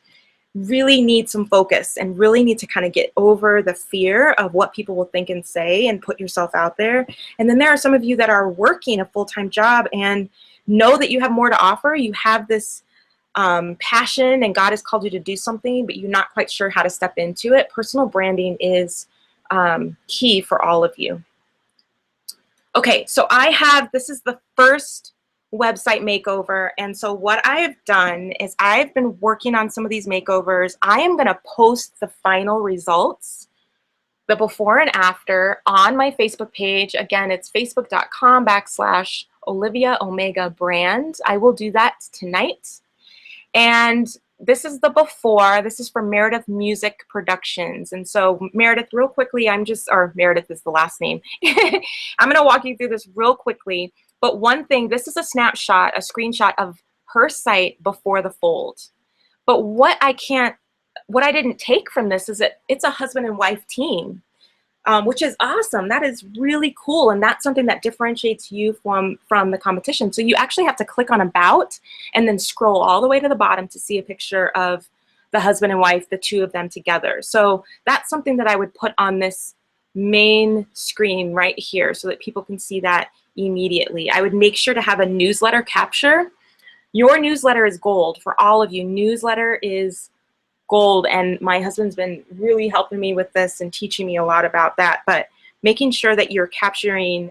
really need some focus and really need to kind of get over the fear of what people will think and say and put yourself out there. And then there are some of you that are working a full-time job and know that you have more to offer. You have this passion and God has called you to do something, but you're not quite sure how to step into it, personal branding is key for all of you. Okay, so this is the first website makeover, and so what I have done is I've been working on some of these makeovers. I am going to post the final results, the before and after, on my Facebook page. Again, it's facebook.com/Olivia Omega Brand. I will do that tonight. And this is the before. This is for Meredith Music Productions. And so Meredith, real quickly, Meredith is the last name. I'm going to walk you through this real quickly. But one thing, this is a snapshot, a screenshot of her site before the fold. But what I didn't take from this is that it's a husband and wife team. Which is awesome. That is really cool, and that's something that differentiates you from the competition. So you actually have to click on About and then scroll all the way to the bottom to see a picture of the husband and wife, the two of them together. So that's something that I would put on this main screen right here so that people can see that immediately. I would make sure to have a newsletter capture. Your newsletter is gold for all of you. Newsletter is gold, and my husband's been really helping me with this and teaching me a lot about that, but making sure that you're capturing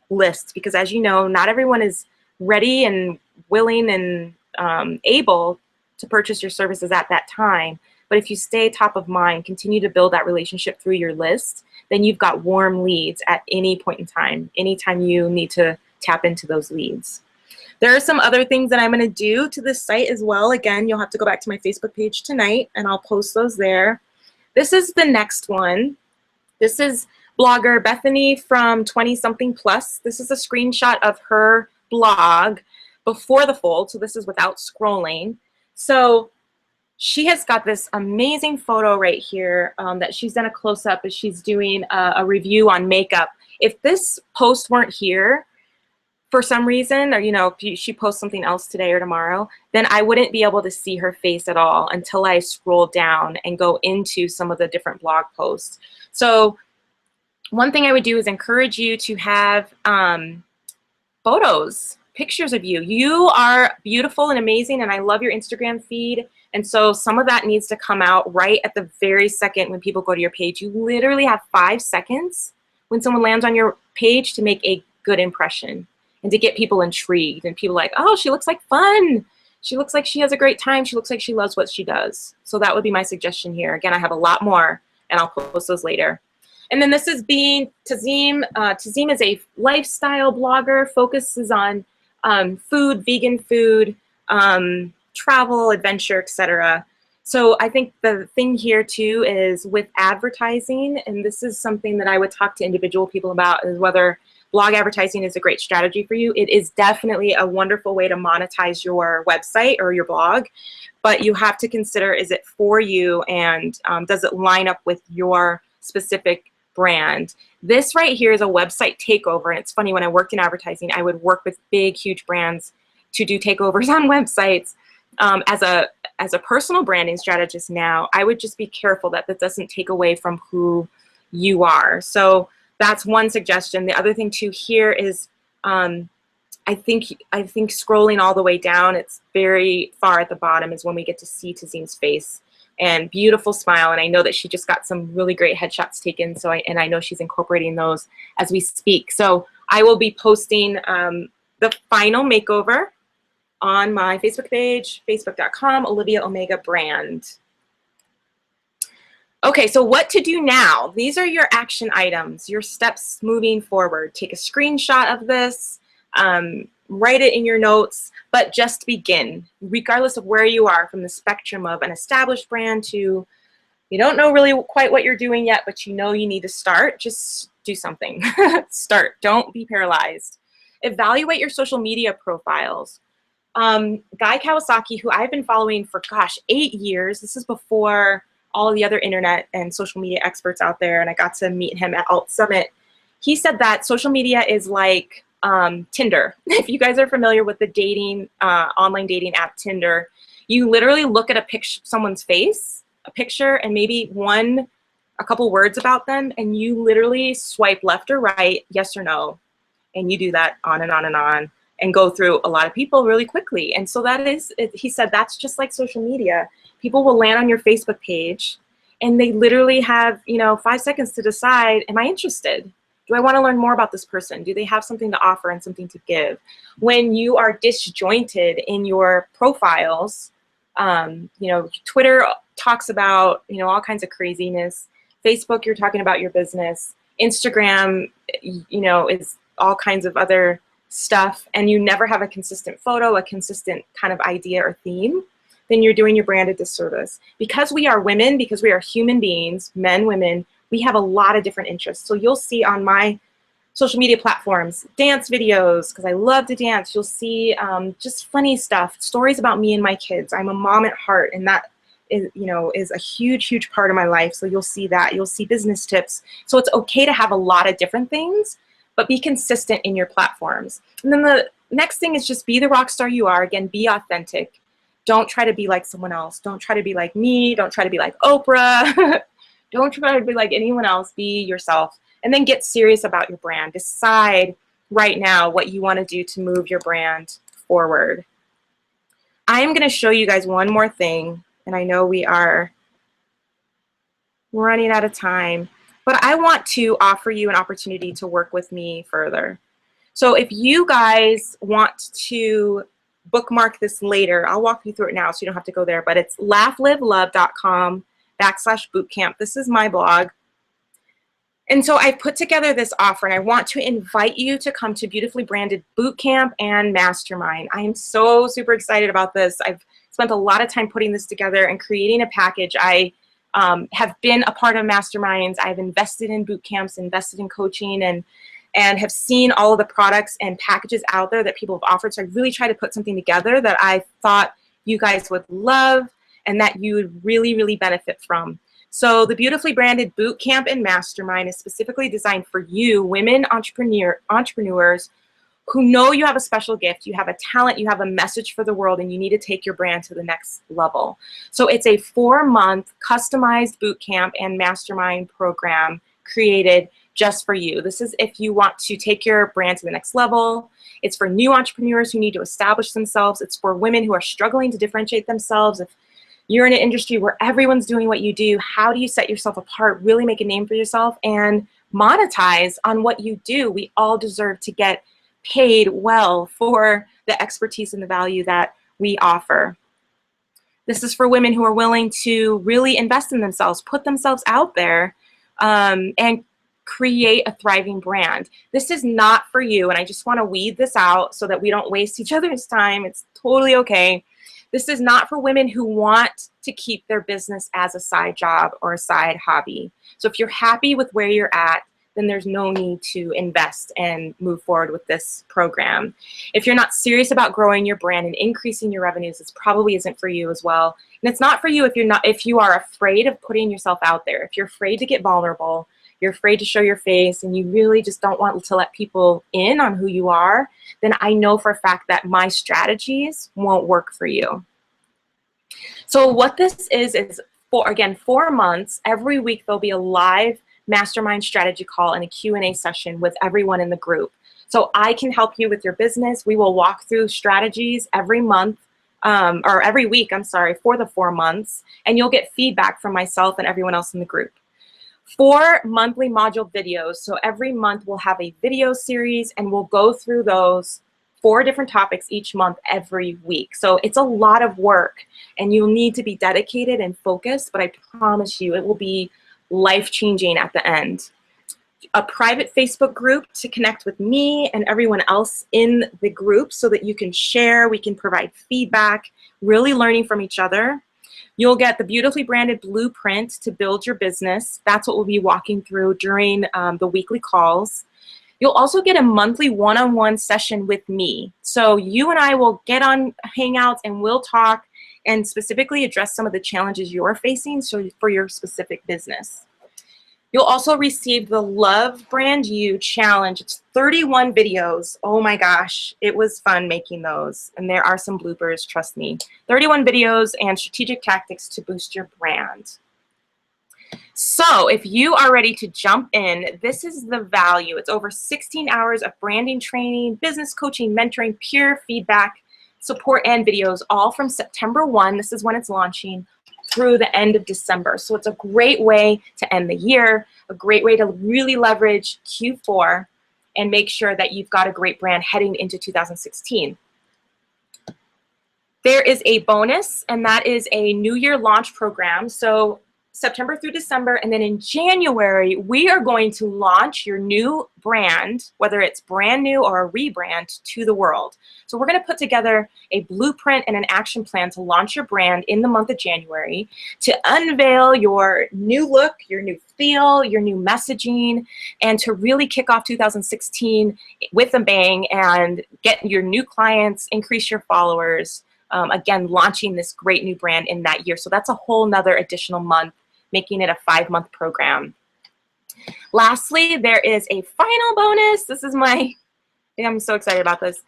lists, because as you know, not everyone is ready and willing and able to purchase your services at that time. But if you stay top of mind, continue to build that relationship through your list, then you've got warm leads at any point in time, anytime you need to tap into those leads. There are some other things that I'm going to do to this site as well. Again, you'll have to go back to my Facebook page tonight, and I'll post those there. This is the next one. This is blogger Bethany from 20 Something Plus. This is a screenshot of her blog before the fold, so this is without scrolling. So she has got this amazing photo right here that she's done a close-up as she's doing a review on makeup. If this post weren't here, for some reason, or if she posts something else today or tomorrow, then I wouldn't be able to see her face at all until I scroll down and go into some of the different blog posts. So one thing I would do is encourage you to have photos, pictures of you. You are beautiful and amazing, and I love your Instagram feed. And so some of that needs to come out right at the very second when people go to your page. You literally have 5 seconds when someone lands on your page to make a good impression and to get people intrigued and people like, oh, she looks like fun. She looks like she has a great time. She looks like she loves what she does. So that would be my suggestion here. Again, I have a lot more, and I'll post those later. And then this is Tazim. Tazim is a lifestyle blogger, focuses on food, vegan food, travel, adventure, etc. So I think the thing here too is with advertising, and this is something that I would talk to individual people about, is whether blog advertising is a great strategy for you. It is definitely a wonderful way to monetize your website or your blog, but you have to consider, is it for you, and does it line up with your specific brand? This right here is a website takeover, and it's funny, when I worked in advertising, I would work with big, huge brands to do takeovers on websites. As a personal branding strategist now, I would just be careful that that doesn't take away from who you are. So that's one suggestion. The other thing too here is I think scrolling all the way down, it's very far at the bottom, is when we get to see Tazim's face and beautiful smile. And I know that she just got some really great headshots taken. So I know she's incorporating those as we speak. So I will be posting the final makeover on my Facebook page, facebook.com, Olivia Omega Brand. Okay, so what to do now? These are your action items, your steps moving forward. Take a screenshot of this, write it in your notes, but just begin, regardless of where you are, from the spectrum of an established brand to you don't know really quite what you're doing yet, but you know you need to start. Just do something. Start. Don't be paralyzed. Evaluate your social media profiles. Guy Kawasaki, who I've been following for, gosh, 8 years. This is before all the other internet and social media experts out there, and I got to meet him at Alt Summit. He said that social media is like Tinder. If you guys are familiar with the dating, online dating app Tinder, you literally look at someone's face, a picture, and maybe a couple words about them, and you literally swipe left or right, yes or no, and you do that on and on and on. and go through a lot of people really quickly. And so that is, he said, that's just like social media. People will land on your Facebook page and they literally have, you know, 5 seconds to decide, am I interested? Do I want to learn more about this person? Do they have something to offer and something to give? When you are disjointed in your profiles, you know, Twitter talks about, you know, all kinds of craziness. Facebook, you're talking about your business. Instagram, you know, is all kinds of other stuff, and you never have a consistent photo, a consistent kind of idea or theme, then you're doing your brand a disservice. Because we are women, because we are human beings, men, women, we have a lot of different interests. So you'll see on my social media platforms, dance videos, because I love to dance. You'll see just funny stuff, stories about me and my kids. I'm a mom at heart, and that is, you know, is a huge, huge part of my life. So you'll see that. You'll see business tips. So it's okay to have a lot of different things, but be consistent in your platforms. And then the next thing is just be the rock star you are. Again, be authentic. Don't try to be like someone else. Don't try to be like me. Don't try to be like Oprah. Don't try to be like anyone else. Be yourself. And then get serious about your brand. Decide right now what you want to do to move your brand forward. I'm going to show you guys one more thing, and I know we are running out of time, but I want to offer you an opportunity to work with me further. So if you guys want to bookmark this later, I'll walk you through it now so you don't have to go there, but it's laughlivelove.com/bootcamp. This is my blog. And so I put together this offer, and I want to invite you to come to Beautifully Branded Bootcamp and Mastermind. I am so super excited about this. I've spent a lot of time putting this together and creating a package. I have been a part of masterminds. I've invested in boot camps, invested in coaching, and have seen all of the products and packages out there that people have offered. So I really try to put something together that I thought you guys would love and that you would really, really benefit from. So the Beautifully Branded Boot Camp and Mastermind is specifically designed for you, women entrepreneurs who know you have a special gift, you have a talent, you have a message for the world, and you need to take your brand to the next level. So it's a 4-month customized boot camp and mastermind program created just for you. This is if you want to take your brand to the next level. It's for new entrepreneurs who need to establish themselves. It's for women who are struggling to differentiate themselves. If you're in an industry where everyone's doing what you do, how do you set yourself apart, really make a name for yourself, and monetize on what you do? We all deserve to get paid well for the expertise and the value that we offer. This is for women who are willing to really invest in themselves, put themselves out there, and create a thriving brand. This is not for you, and I just want to weed this out so that we don't waste each other's time. It's totally okay. This is not for women who want to keep their business as a side job or a side hobby. So if you're happy with where you're at, then there's no need to invest and move forward with this program. If you're not serious about growing your brand and increasing your revenues, this probably isn't for you as well. And it's not for you if you are afraid of putting yourself out there, if you're afraid to get vulnerable, you're afraid to show your face, and you really just don't want to let people in on who you are, then I know for a fact that my strategies won't work for you. So what this is again, 4 months. Every week there'll be a live mastermind strategy call and a Q&A session with everyone in the group. So I can help you with your business. We will walk through strategies every month, or every week, I'm sorry, for the 4 months, and you'll get feedback from myself and everyone else in the group. 4 monthly module videos. So every month we'll have a video series, and we'll go through those 4 different topics each month every week. So it's a lot of work, and you'll need to be dedicated and focused, but I promise you it will be life-changing at the end. A private Facebook group to connect with me and everyone else in the group so that you can share, we can provide feedback, really learning from each other. You'll get the Beautifully Branded Blueprint to build your business. That's what we'll be walking through during the weekly calls. You'll also get a monthly one-on-one session with me. So you and I will get on Hangouts and we'll talk and specifically address some of the challenges you're facing for your specific business. You'll also receive the Love Brand You Challenge. It's 31 videos. Oh my gosh, it was fun making those. And there are some bloopers, trust me. 31 videos and strategic tactics to boost your brand. So if you are ready to jump in, this is the value. It's over 16 hours of branding training, business coaching, mentoring, peer feedback, support, and videos, all from September 1. This is when it's launching through the end of December. So it's a great way to end the year, a great way to really leverage Q4 and make sure that you've got a great brand heading into 2016. There is a bonus, and that is a New Year launch program. So September through December, and then in January, we are going to launch your new brand, whether it's brand new or a rebrand, to the world. So we're going to put together a blueprint and an action plan to launch your brand in the month of January, to unveil your new look, your new feel, your new messaging, and to really kick off 2016 with a bang and get your new clients, increase your followers. Again, launching this great new brand in that year. So that's a whole nother additional month, making it a 5-month program. Lastly, there is a final bonus. This is I'm so excited about this.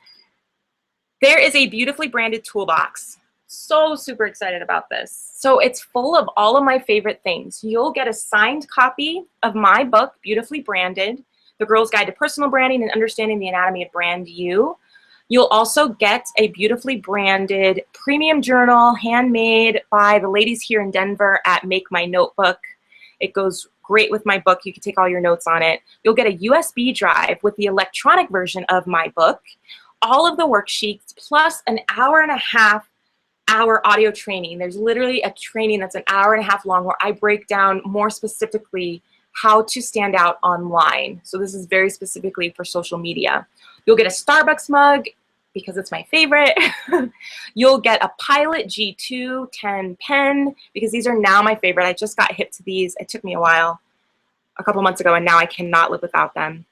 There is a beautifully branded toolbox. So super excited about this. So it's full of all of my favorite things. You'll get a signed copy of my book, Beautifully Branded, The Girl's Guide to Personal Branding and Understanding the Anatomy of Brand You. You'll also get a beautifully branded premium journal handmade by the ladies here in Denver at Make My Notebook. It goes great with my book. You can take all your notes on it. You'll get a USB drive with the electronic version of my book, all of the worksheets, plus an hour audio training. There's literally a training that's an hour and a half long where I break down more specifically how to stand out online. So this is very specifically for social media. You'll get a Starbucks mug because it's my favorite. You'll get a Pilot G2 10 pen because these are now my favorite. I just got hip to these. It took me a while, a couple months ago, and now I cannot live without them.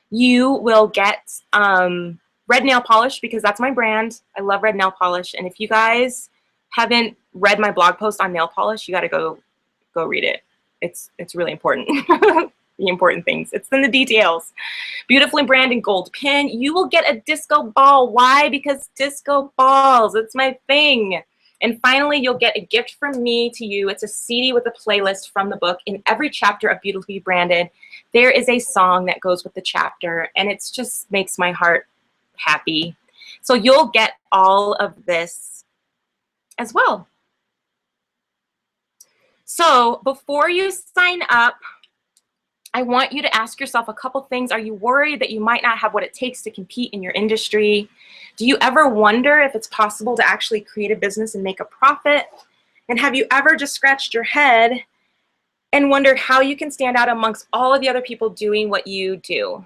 You will get red nail polish because that's my brand. I love red nail polish. And if you guys haven't read my blog post on nail polish, you got to go read it. It's really important. The important things. It's in the details. Beautifully branded gold pin. You will get a disco ball. Why? Because disco balls. It's my thing. And finally, you'll get a gift from me to you. It's a CD with a playlist from the book. In every chapter of Beautifully Branded, there is a song that goes with the chapter, and it just makes my heart happy. So you'll get all of this as well. So before you sign up, I want you to ask yourself a couple things. Are you worried that you might not have what it takes to compete in your industry? Do you ever wonder if it's possible to actually create a business and make a profit? And have you ever just scratched your head and wondered how you can stand out amongst all of the other people doing what you do?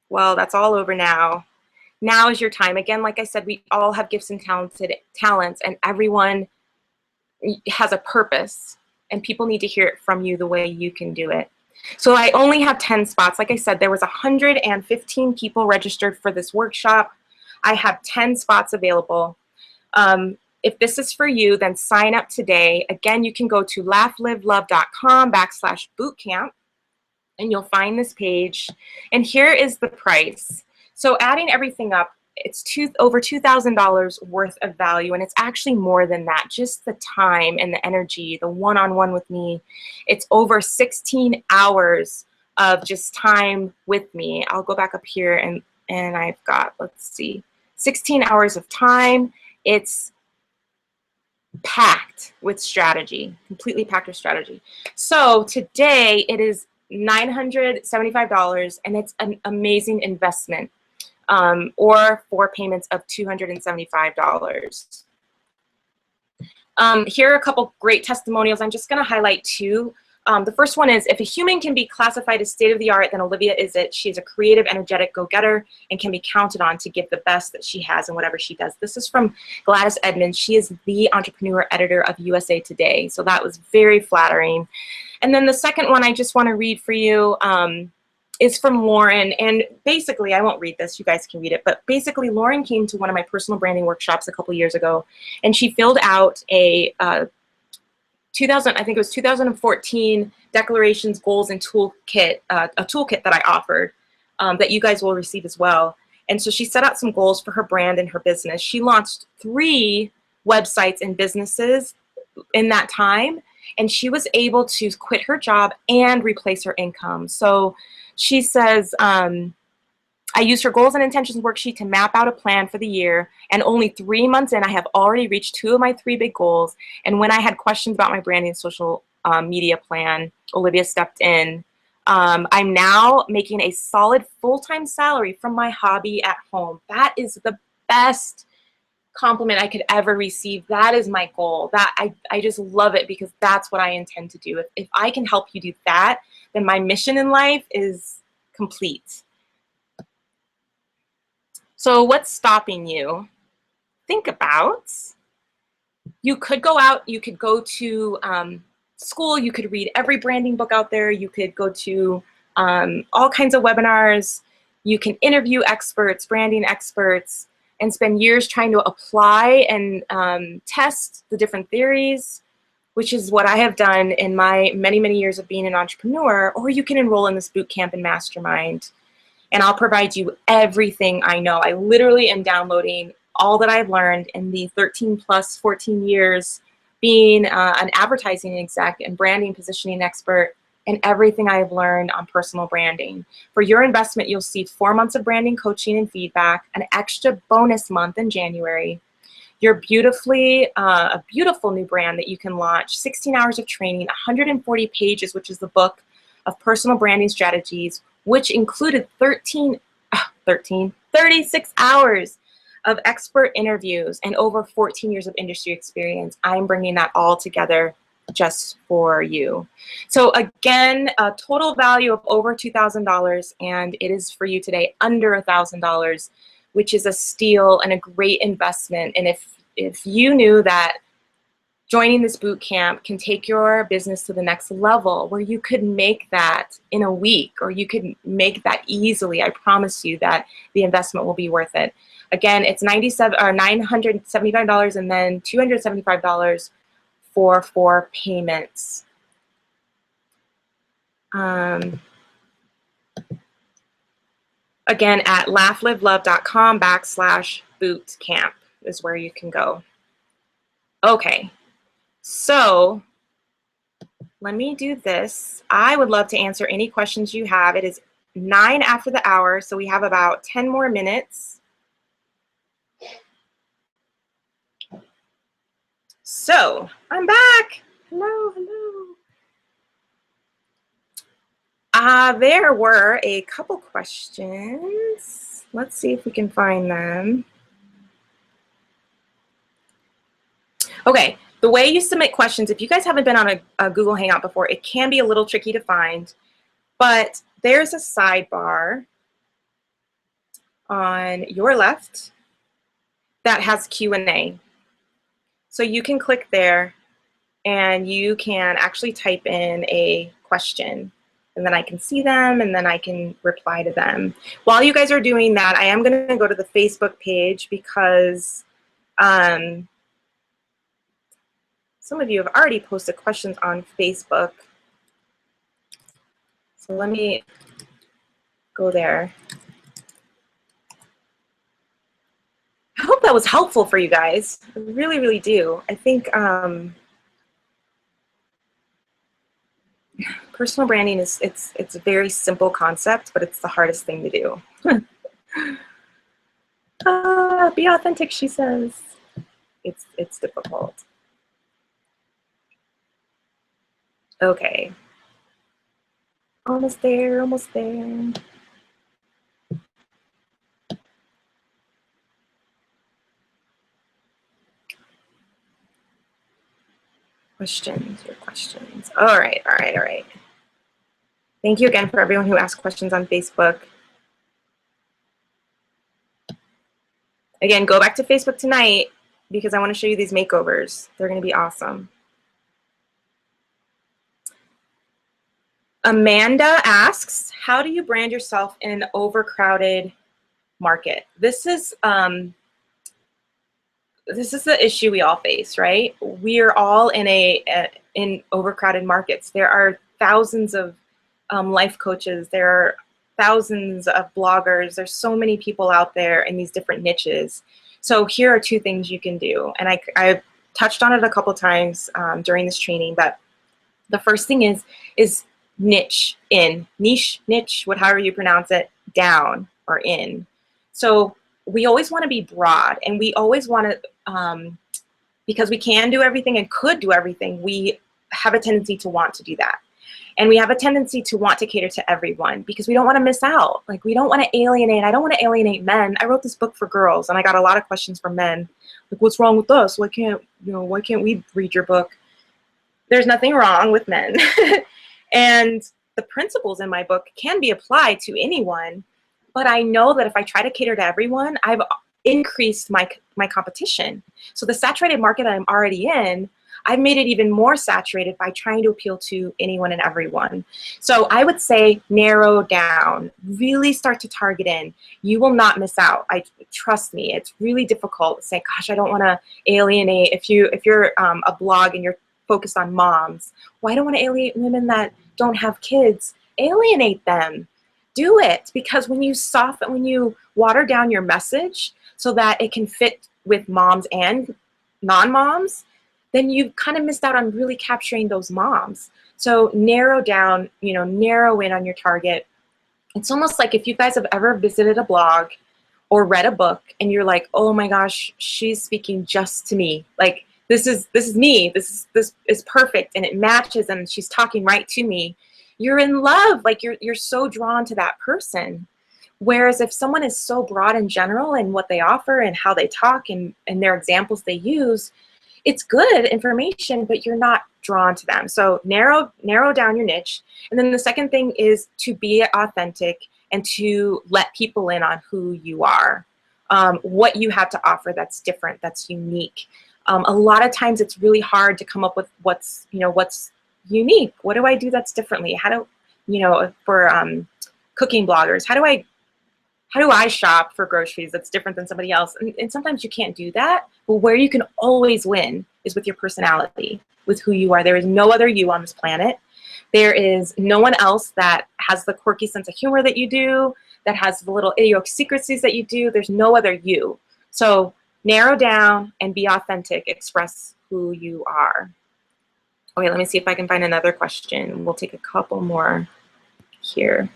Well, that's all over now. Now is your time. Again, like I said, we all have gifts and talents, and everyone has a purpose, and people need to hear it from you the way you can do it. So I only have 10 spots. Like I said, there was 115 people registered for this workshop. I have 10 spots available. If this is for you, then sign up today. Again, you can go to laughlivlove.com/bootcamp, and you'll find this page. And here is the price. So adding everything up, it's over $2,000 worth of value, and it's actually more than that. Just the time and the energy, the one-on-one with me. It's over 16 hours of just time with me. I'll go back up here, and I've got, let's see, 16 hours of time. It's packed with strategy, completely packed with strategy. So today it is $975, and it's an amazing investment. Or 4 payments of $275. Here are a couple great testimonials. I'm just going to highlight 2. The first one is, if a human can be classified as state-of-the-art, then Olivia is it. She is a creative, energetic go-getter and can be counted on to give the best that she has in whatever she does. This is from Gladys Edmonds. She is the entrepreneur editor of USA Today. So that was very flattering. And then the second one I just want to read for you is from Lauren. And basically, I won't read this, you guys can read it, but basically Lauren came to one of my personal branding workshops a couple years ago, and she filled out a 2014 declarations, goals, and toolkit, a toolkit that I offered that you guys will receive as well. And so she set out some goals for her brand and her business. She launched 3 websites and businesses in that time. and she was able to quit her job and replace her income. So she says, I used her goals and intentions worksheet to map out a plan for the year, and only 3 months in, I have already reached 2 of my 3 big goals. And when I had questions about my branding and social media plan, Olivia stepped in. I'm now making a solid full-time salary from my hobby at home. That is the best compliment I could ever receive. That is my goal. That I just love it, because that's what I intend to do. If I can help you do that, then my mission in life is complete. So what's stopping you? Think about, you could go out, you could go to school, you could read every branding book out there, you could go to all kinds of webinars, you can interview experts, branding experts, and spend years trying to apply and test the different theories, which is what I have done in my many, many years of being an entrepreneur. Or you can enroll in this boot camp and mastermind, and I'll provide you everything I know. I literally am downloading all that I've learned in the 13 plus 14 years being an advertising exec and branding positioning expert, and everything I've learned on personal branding. For your investment, you'll see 4 months of branding coaching and feedback, an extra bonus month in January, your a beautiful new brand that you can launch, 16 hours of training, 140 pages, which is the book of personal branding strategies, which included 36 hours of expert interviews and over 14 years of industry experience. I'm bringing that all together just for you. So again, a total value of over $2,000, and it is for you today under $1,000, which is a steal and a great investment. And if you knew that joining this boot camp can take your business to the next level, where you could make that in a week, or you could make that easily, I promise you that the investment will be worth it. Again, it's $975 and then $275 for 4 payments. Again, at laughlivelove.com/bootcamp is where you can go. Okay, so let me do this. I would love to answer any questions you have. It is 9 after the hour, so we have about 10 more minutes. So I'm back. Hello, hello. There were a couple questions. Let's see if we can find them. Okay, the way you submit questions, if you guys haven't been on a Google Hangout before, it can be a little tricky to find, but there's a sidebar on your left that has Q&A. So you can click there and you can actually type in a question, and then I can see them and then I can reply to them. While you guys are doing that, I am going to go to the Facebook page, because some of you have already posted questions on Facebook. So let me go there. I hope that was helpful for you guys. I really, really do. I think personal branding is it's a very simple concept, but it's the hardest thing to do. Be authentic, she says. It's difficult. Okay. Almost there, almost there. Questions, your questions. All right, all right, all right. Thank you again for everyone who asked questions on Facebook. Again, go back to Facebook tonight, because I want to show you these makeovers. They're going to be awesome. Amanda asks, how do you brand yourself in an overcrowded market? This is the issue we all face, right? We are all in overcrowded markets. There are thousands of life coaches. There are thousands of bloggers. There's so many people out there in these different niches. So here are 2 things you can do. And I touched on it a couple times during this training, but The first thing is niche in, niche, however you pronounce it, down or in. So we always want to be broad, and we always want to, because we can do everything and could do everything, we have a tendency to want to do that. And we have a tendency to want to cater to everyone because we don't want to miss out. Like, we don't want to alienate. I don't want to alienate men. I wrote this book for girls, and I got a lot of questions from men. Like, what's wrong with us? Why can't we read your book? There's nothing wrong with men. And the principles in my book can be applied to anyone, but I know that if I try to cater to everyone, I've increased my competition. So the saturated market that I'm already in, I've made it even more saturated by trying to appeal to anyone and everyone. So I would say narrow down, really start to target in. You will not miss out. Trust me, it's really difficult to say, gosh, I don't want to alienate. If you're a blog and you're focused on moms, well, I don't want to alienate women that don't have kids. Alienate them. Do it, because when you water down your message so that it can fit with moms and non-moms, then you've kind of missed out on really capturing those moms. So narrow down, narrow in on your target. It's almost like if you guys have ever visited a blog or read a book and you're like, oh my gosh, she's speaking just to me. Like, this is me. This is perfect, and it matches, and she's talking right to me. You're in love. Like, you're so drawn to that person. Whereas if someone is so broad in general and what they offer and how they talk and their examples they use, it's good information, but you're not drawn to them. So narrow down your niche. And then the second thing is to be authentic and to let people in on who you are, what you have to offer that's different, that's unique. A lot of times it's really hard to come up with what's unique. What do I do that's differently? How do, for cooking bloggers, how do I shop for groceries that's different than somebody else? And sometimes you can't do that, but where you can always win is with your personality, with who you are. There is no other you on this planet. There is no one else that has the quirky sense of humor that you do, that has the little idiosyncrasies that you do. There's no other you. So narrow down and be authentic. Express who you are. Okay, let me see if I can find another question. We'll take a couple more here.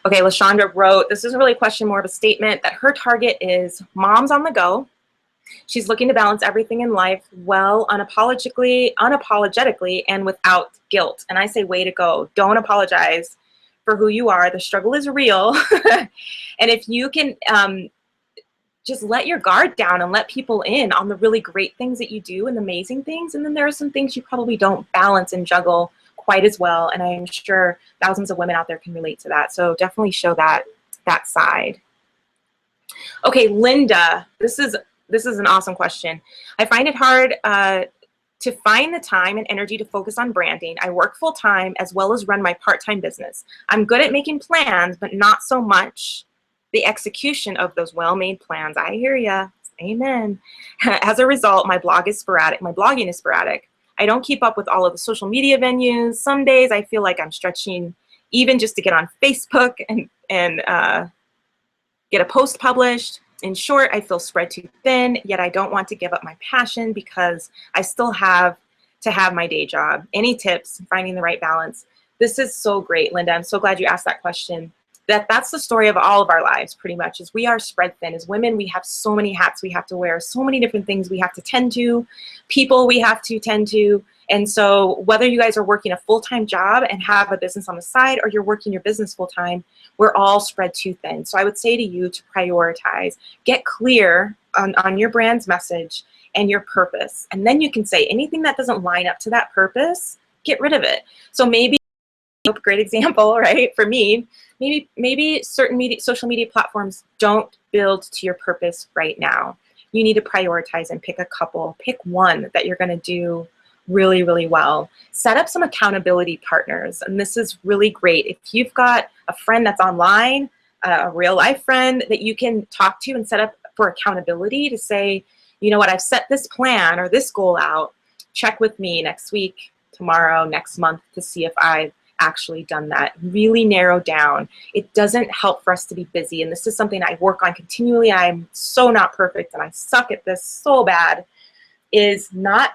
Okay, LaShondra wrote, this isn't really a question, more of a statement, that her target is moms on the go. She's looking to balance everything in life well, unapologetically, and without guilt. And I say, way to go. Don't apologize for who you are. The struggle is real. And if you can just let your guard down and let people in on the really great things that you do and the amazing things, and then there are some things you probably don't balance and juggle quite as well. And I'm sure thousands of women out there can relate to that. So definitely show that side. Okay, Linda, this is an awesome question. I find it hard to find the time and energy to focus on branding. I work full time as well as run my part-time business. I'm good at making plans, but not so much the execution of those well-made plans. I hear ya. Amen. As a result, my blogging is sporadic. I don't keep up with all of the social media venues. Some days I feel like I'm stretching even just to get on Facebook and get a post published. In short, I feel spread too thin, yet I don't want to give up my passion because I still have to have my day job. Any tips finding the right balance? This is so great, Linda. I'm so glad you asked that question. That's the story of all of our lives, pretty much, is we are spread thin. As women, we have so many hats we have to wear, so many different things we have to tend to, people we have to tend to. And so whether you guys are working a full-time job and have a business on the side, or you're working your business full-time, we're all spread too thin. So I would say to you to prioritize, get clear on your brand's message and your purpose. And then you can say anything that doesn't line up to that purpose, get rid of it. So maybe, great example, right? For me, maybe certain social media platforms don't build to your purpose right now. You need to prioritize and pick a couple. Pick one that you're going to do really, really well. Set up some accountability partners. And this is really great. If you've got a friend that's online, a real life friend that you can talk to and set up for accountability to say, you know what, I've set this plan or this goal out. Check with me next week, tomorrow, next month to see if I've actually done that, really narrow down. It doesn't help for us to be busy. And this is something I work on continually. I'm so not perfect and I suck at this so bad, is not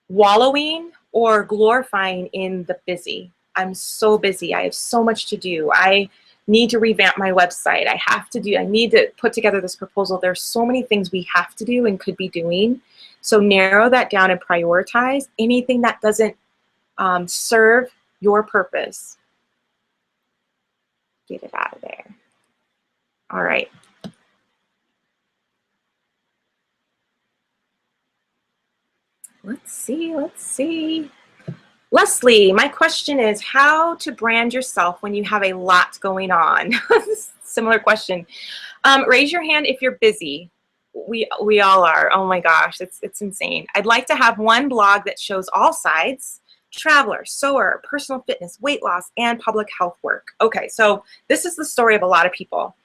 wallowing or glorifying in the busy. I'm so busy. I have so much to do. I need to revamp my website. I need to put together this proposal. There's so many things we have to do and could be doing. So narrow that down and prioritize anything that doesn't serve your purpose. Get it out of there. All right. Let's see. Leslie, my question is how to brand yourself when you have a lot going on. Similar question. Raise your hand if you're busy. We all are. Oh my gosh, it's insane. I'd like to have one blog that shows all sides: traveler, sewer, personal fitness, weight loss, and public health work. Okay, so this is the story of a lot of people.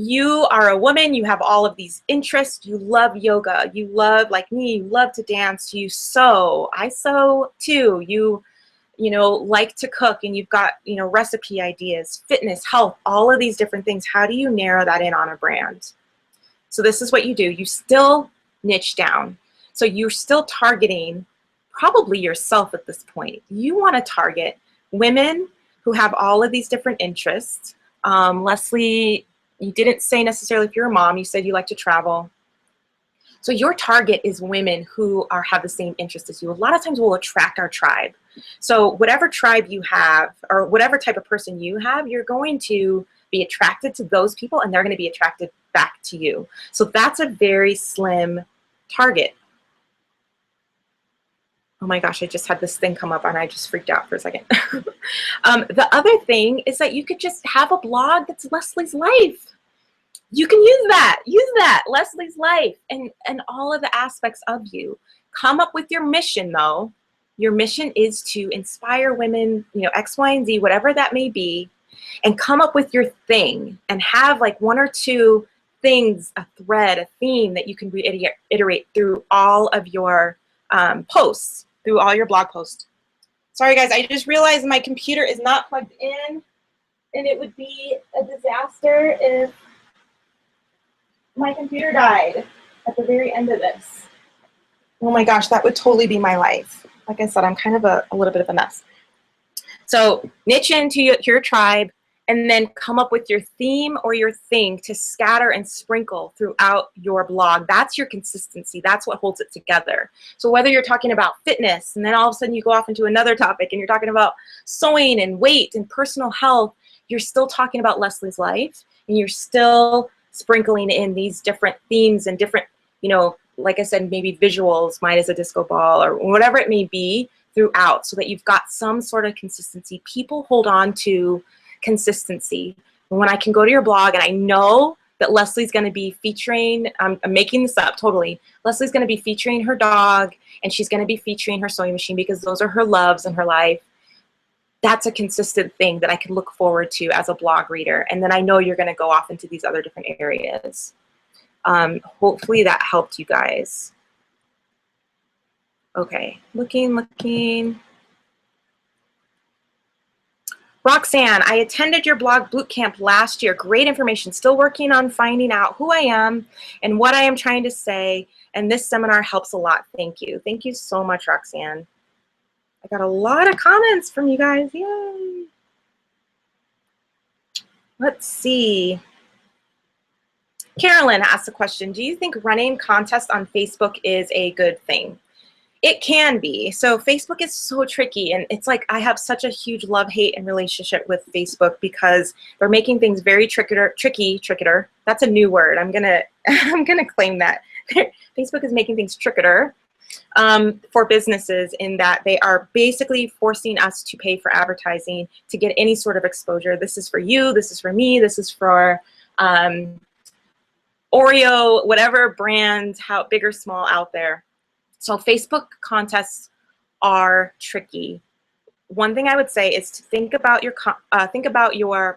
You are a woman, you have all of these interests, you love yoga, you love, like me, you love to dance, you sew. I sew too. You like to cook, and you've got, recipe ideas, fitness, health, all of these different things. How do you narrow that in on a brand? So this is what you do. You still niche down. So you're still targeting probably yourself at this point. You want to target women who have all of these different interests. Leslie, you didn't say necessarily if you're a mom, you said you like to travel. So your target is women who have the same interest as you. A lot of times we'll attract our tribe. So whatever tribe you have, or whatever type of person you have, you're going to be attracted to those people, and they're going to be attracted back to you. So that's a very slim target. Oh my gosh, I just had this thing come up and I just freaked out for a second. The other thing is that you could just have a blog that's Leslie's life. You can use that, Leslie's life, and all of the aspects of you. Come up with your mission though. Your mission is to inspire women, X, Y, and Z, whatever that may be, and come up with your thing and have like one or two things, a thread, a theme that you can reiterate through all of your posts, through all your blog posts. Sorry guys, I just realized my computer is not plugged in, and it would be a disaster if my computer died at the very end of this. Oh my gosh, that would totally be my life. Like I said, I'm kind of a little bit of a mess. So niche into your tribe, and then come up with your theme or your thing to scatter and sprinkle throughout your blog. That's your consistency. That's what holds it together. So whether you're talking about fitness, and then all of a sudden you go off into another topic, and you're talking about sewing and weight and personal health, you're still talking about Leslie's life, and you're still sprinkling in these different themes and different, like I said, maybe visuals, mine is a disco ball, or whatever it may be throughout, so that you've got some sort of consistency. People hold on to consistency. And when I can go to your blog and I know that Leslie's going to be featuring, I'm making this up totally, Leslie's going to be featuring her dog, and she's going to be featuring her sewing machine, because those are her loves in her life. That's a consistent thing that I can look forward to as a blog reader. And then I know you're going to go off into these other different areas. Hopefully that helped you guys. Okay, looking. Roxanne, I attended your blog bootcamp last year. Great information. Still working on finding out who I am and what I am trying to say. And this seminar helps a lot. Thank you. Thank you so much, Roxanne. I got a lot of comments from you guys. Yay. Let's see. Carolyn asked a question. Do you think running contests on Facebook is a good thing? It can be. So Facebook is so tricky, and it's like I have such a huge love-hate and relationship with Facebook, because they're making things very tricky. That's a new word. I'm gonna claim that. Facebook is making things trickier for businesses, in that they are basically forcing us to pay for advertising to get any sort of exposure. This is for you, this is for me, this is for Oreo, whatever brand, how big or small out there. So Facebook contests are tricky. One thing I would say is to think about your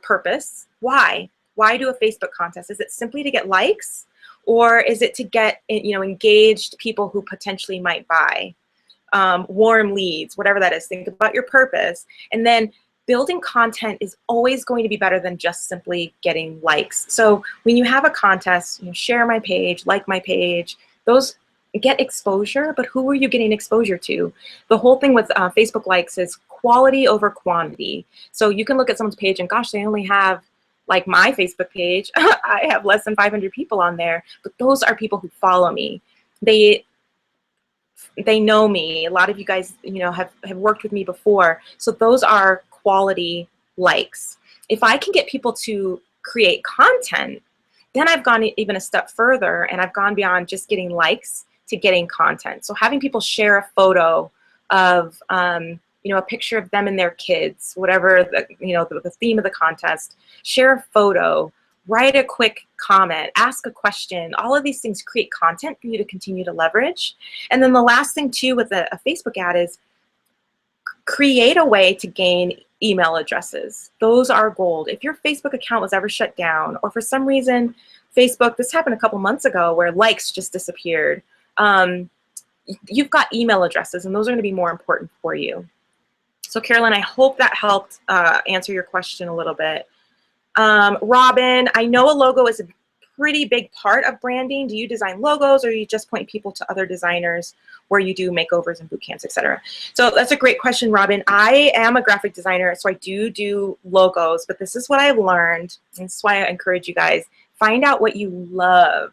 purpose. Why? Why do a Facebook contest? Is it simply to get likes, or is it to get engaged people who potentially might buy? Warm leads, whatever that is. Think about your purpose, and then building content is always going to be better than just simply getting likes. So when you have a contest, share my page, like my page, those get exposure, but who are you getting exposure to? The whole thing with Facebook likes is quality over quantity. So you can look at someone's page and gosh, they only have, like my Facebook page, I have less than 500 people on there, but those are people who follow me. They know me. A lot of you guys, have worked with me before. So those are quality likes. If I can get people to create content, then I've gone even a step further and I've gone beyond just getting likes to getting content. So having people share a photo of, a picture of them and their kids, whatever the theme of the contest, share a photo, write a quick comment, ask a question. All of these things create content for you to continue to leverage. And then the last thing too with a Facebook ad is create a way to gain email addresses. Those are gold. If your Facebook account was ever shut down, or for some reason Facebook, this happened a couple months ago where likes just disappeared, you've got email addresses and those are going to be more important for you. So Carolyn, I hope that helped answer your question a little bit. Robin, I know a logo is a pretty big part of branding. Do you design logos, or you just point people to other designers where you do makeovers and boot camps, etc.? So that's a great question, Robin. I am a graphic designer, so I do logos, but this is what I've learned, and this is why I encourage you guys, find out what you love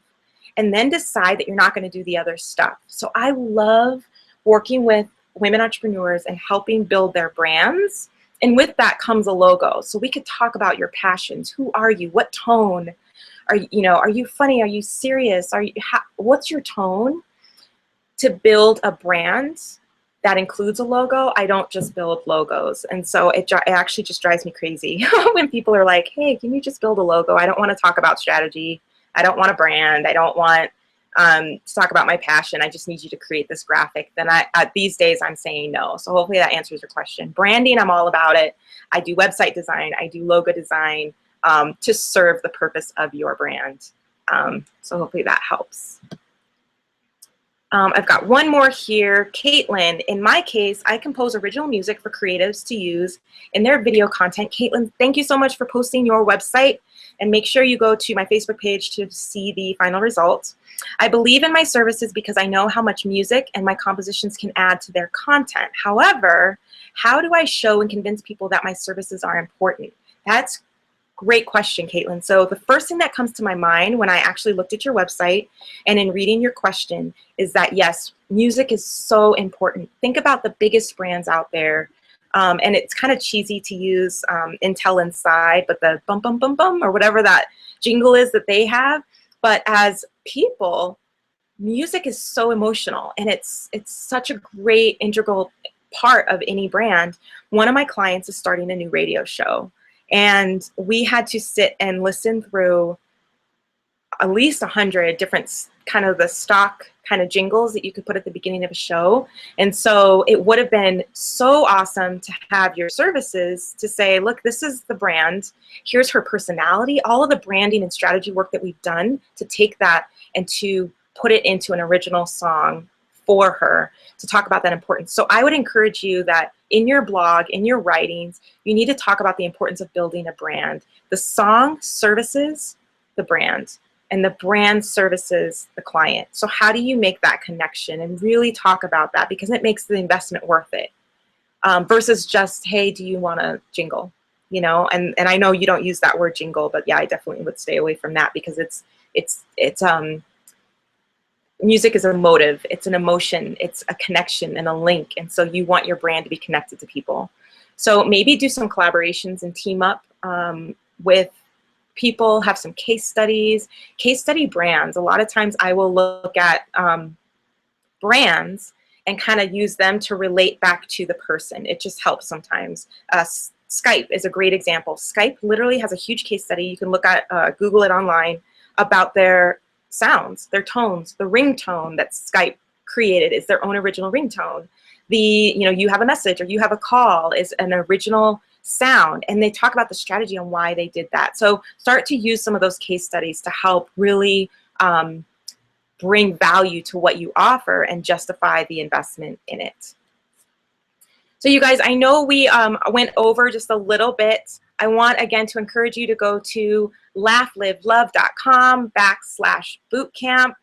and then decide that you're not going to do the other stuff. So I love working with women entrepreneurs and helping build their brands. And with that comes a logo. So we could talk about your passions. Who are you? What tone? Are you funny? Are you serious? What's your tone to build a brand that includes a logo? I don't just build logos. And so it actually just drives me crazy when people are like, hey, can you just build a logo? I don't want to talk about strategy. I don't want a brand. I don't want to talk about my passion. I just need you to create this graphic. Then these days I'm saying no. So hopefully that answers your question. Branding, I'm all about it. I do website design. I do logo design to serve the purpose of your brand. So hopefully that helps. I've got one more here. Caitlin, in my case, I compose original music for creatives to use in their video content. Caitlin, thank you so much for posting your website, and make sure you go to my Facebook page to see the final results. I believe in my services because I know how much music and my compositions can add to their content. However, how do I show and convince people that my services are important? That's great question, Caitlin. So the first thing that comes to my mind when I actually looked at your website and in reading your question is that, yes, music is so important. Think about the biggest brands out there. And it's kind of cheesy to use Intel Inside, but the bum, bum, bum, bum, or whatever that jingle is that they have. But as people, music is so emotional, and it's such a great integral part of any brand. One of my clients is starting a new radio show, and we had to sit and listen through at least 100 different kind of the stock kind of jingles that you could put at the beginning of a show. And so it would have been so awesome to have your services to say, look, this is the brand, here's her personality, all of the branding and strategy work that we've done to take that and to put it into an original song for her to talk about that importance. So I would encourage you that in your blog, in your writings, you need to talk about the importance of building a brand. The song services the brand, and the brand services the client. So how do you make that connection and really talk about that, because it makes the investment worth it, versus just, hey, do you want a jingle? And I know you don't use that word jingle, but yeah, I definitely would stay away from that, because music is a motive, it's an emotion, it's a connection and a link, and so you want your brand to be connected to people. So maybe do some collaborations and team up with people, have some case studies, case study brands. A lot of times I will look at brands and kind of use them to relate back to the person. It just helps sometimes. Skype is a great example. Skype literally has a huge case study. You can look at, Google it online, about their sounds, their tones. The ringtone that Skype created is their own original ringtone. You have a message or you have a call is an original sound, and they talk about the strategy on why they did that. So start to use some of those case studies to help really bring value to what you offer and justify the investment in it. So you guys, I know we went over just a little bit. I want, again, to encourage you to go to laughlivelove.com/bootcamp.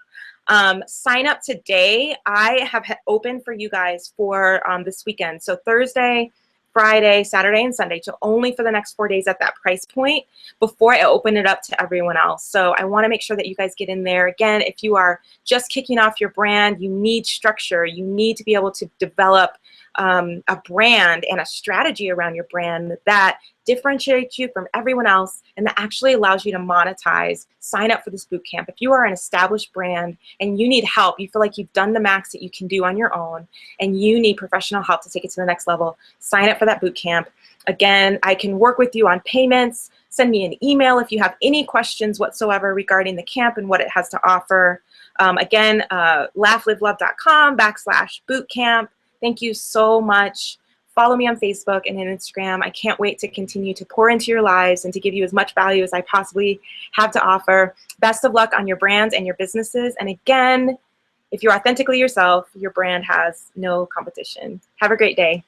Sign up today. I have open for you guys for this weekend. So Thursday, Friday, Saturday, and Sunday, so only for the next 4 days at that price point before I open it up to everyone else. So I want to make sure that you guys get in there. Again, if you are just kicking off your brand, you need structure. You need to be able to develop a brand and a strategy around your brand that differentiates you from everyone else and that actually allows you to monetize. Sign up for this boot camp. If you are an established brand and you need help, you feel like you've done the max that you can do on your own and you need professional help to take it to the next level, sign up for that boot camp. Again, I can work with you on payments. Send me an email if you have any questions whatsoever regarding the camp and what it has to offer. Again, laughlivelove.com/bootcamp. Thank you so much. Follow me on Facebook and on Instagram. I can't wait to continue to pour into your lives and to give you as much value as I possibly have to offer. Best of luck on your brands and your businesses. And again, if you're authentically yourself, your brand has no competition. Have a great day.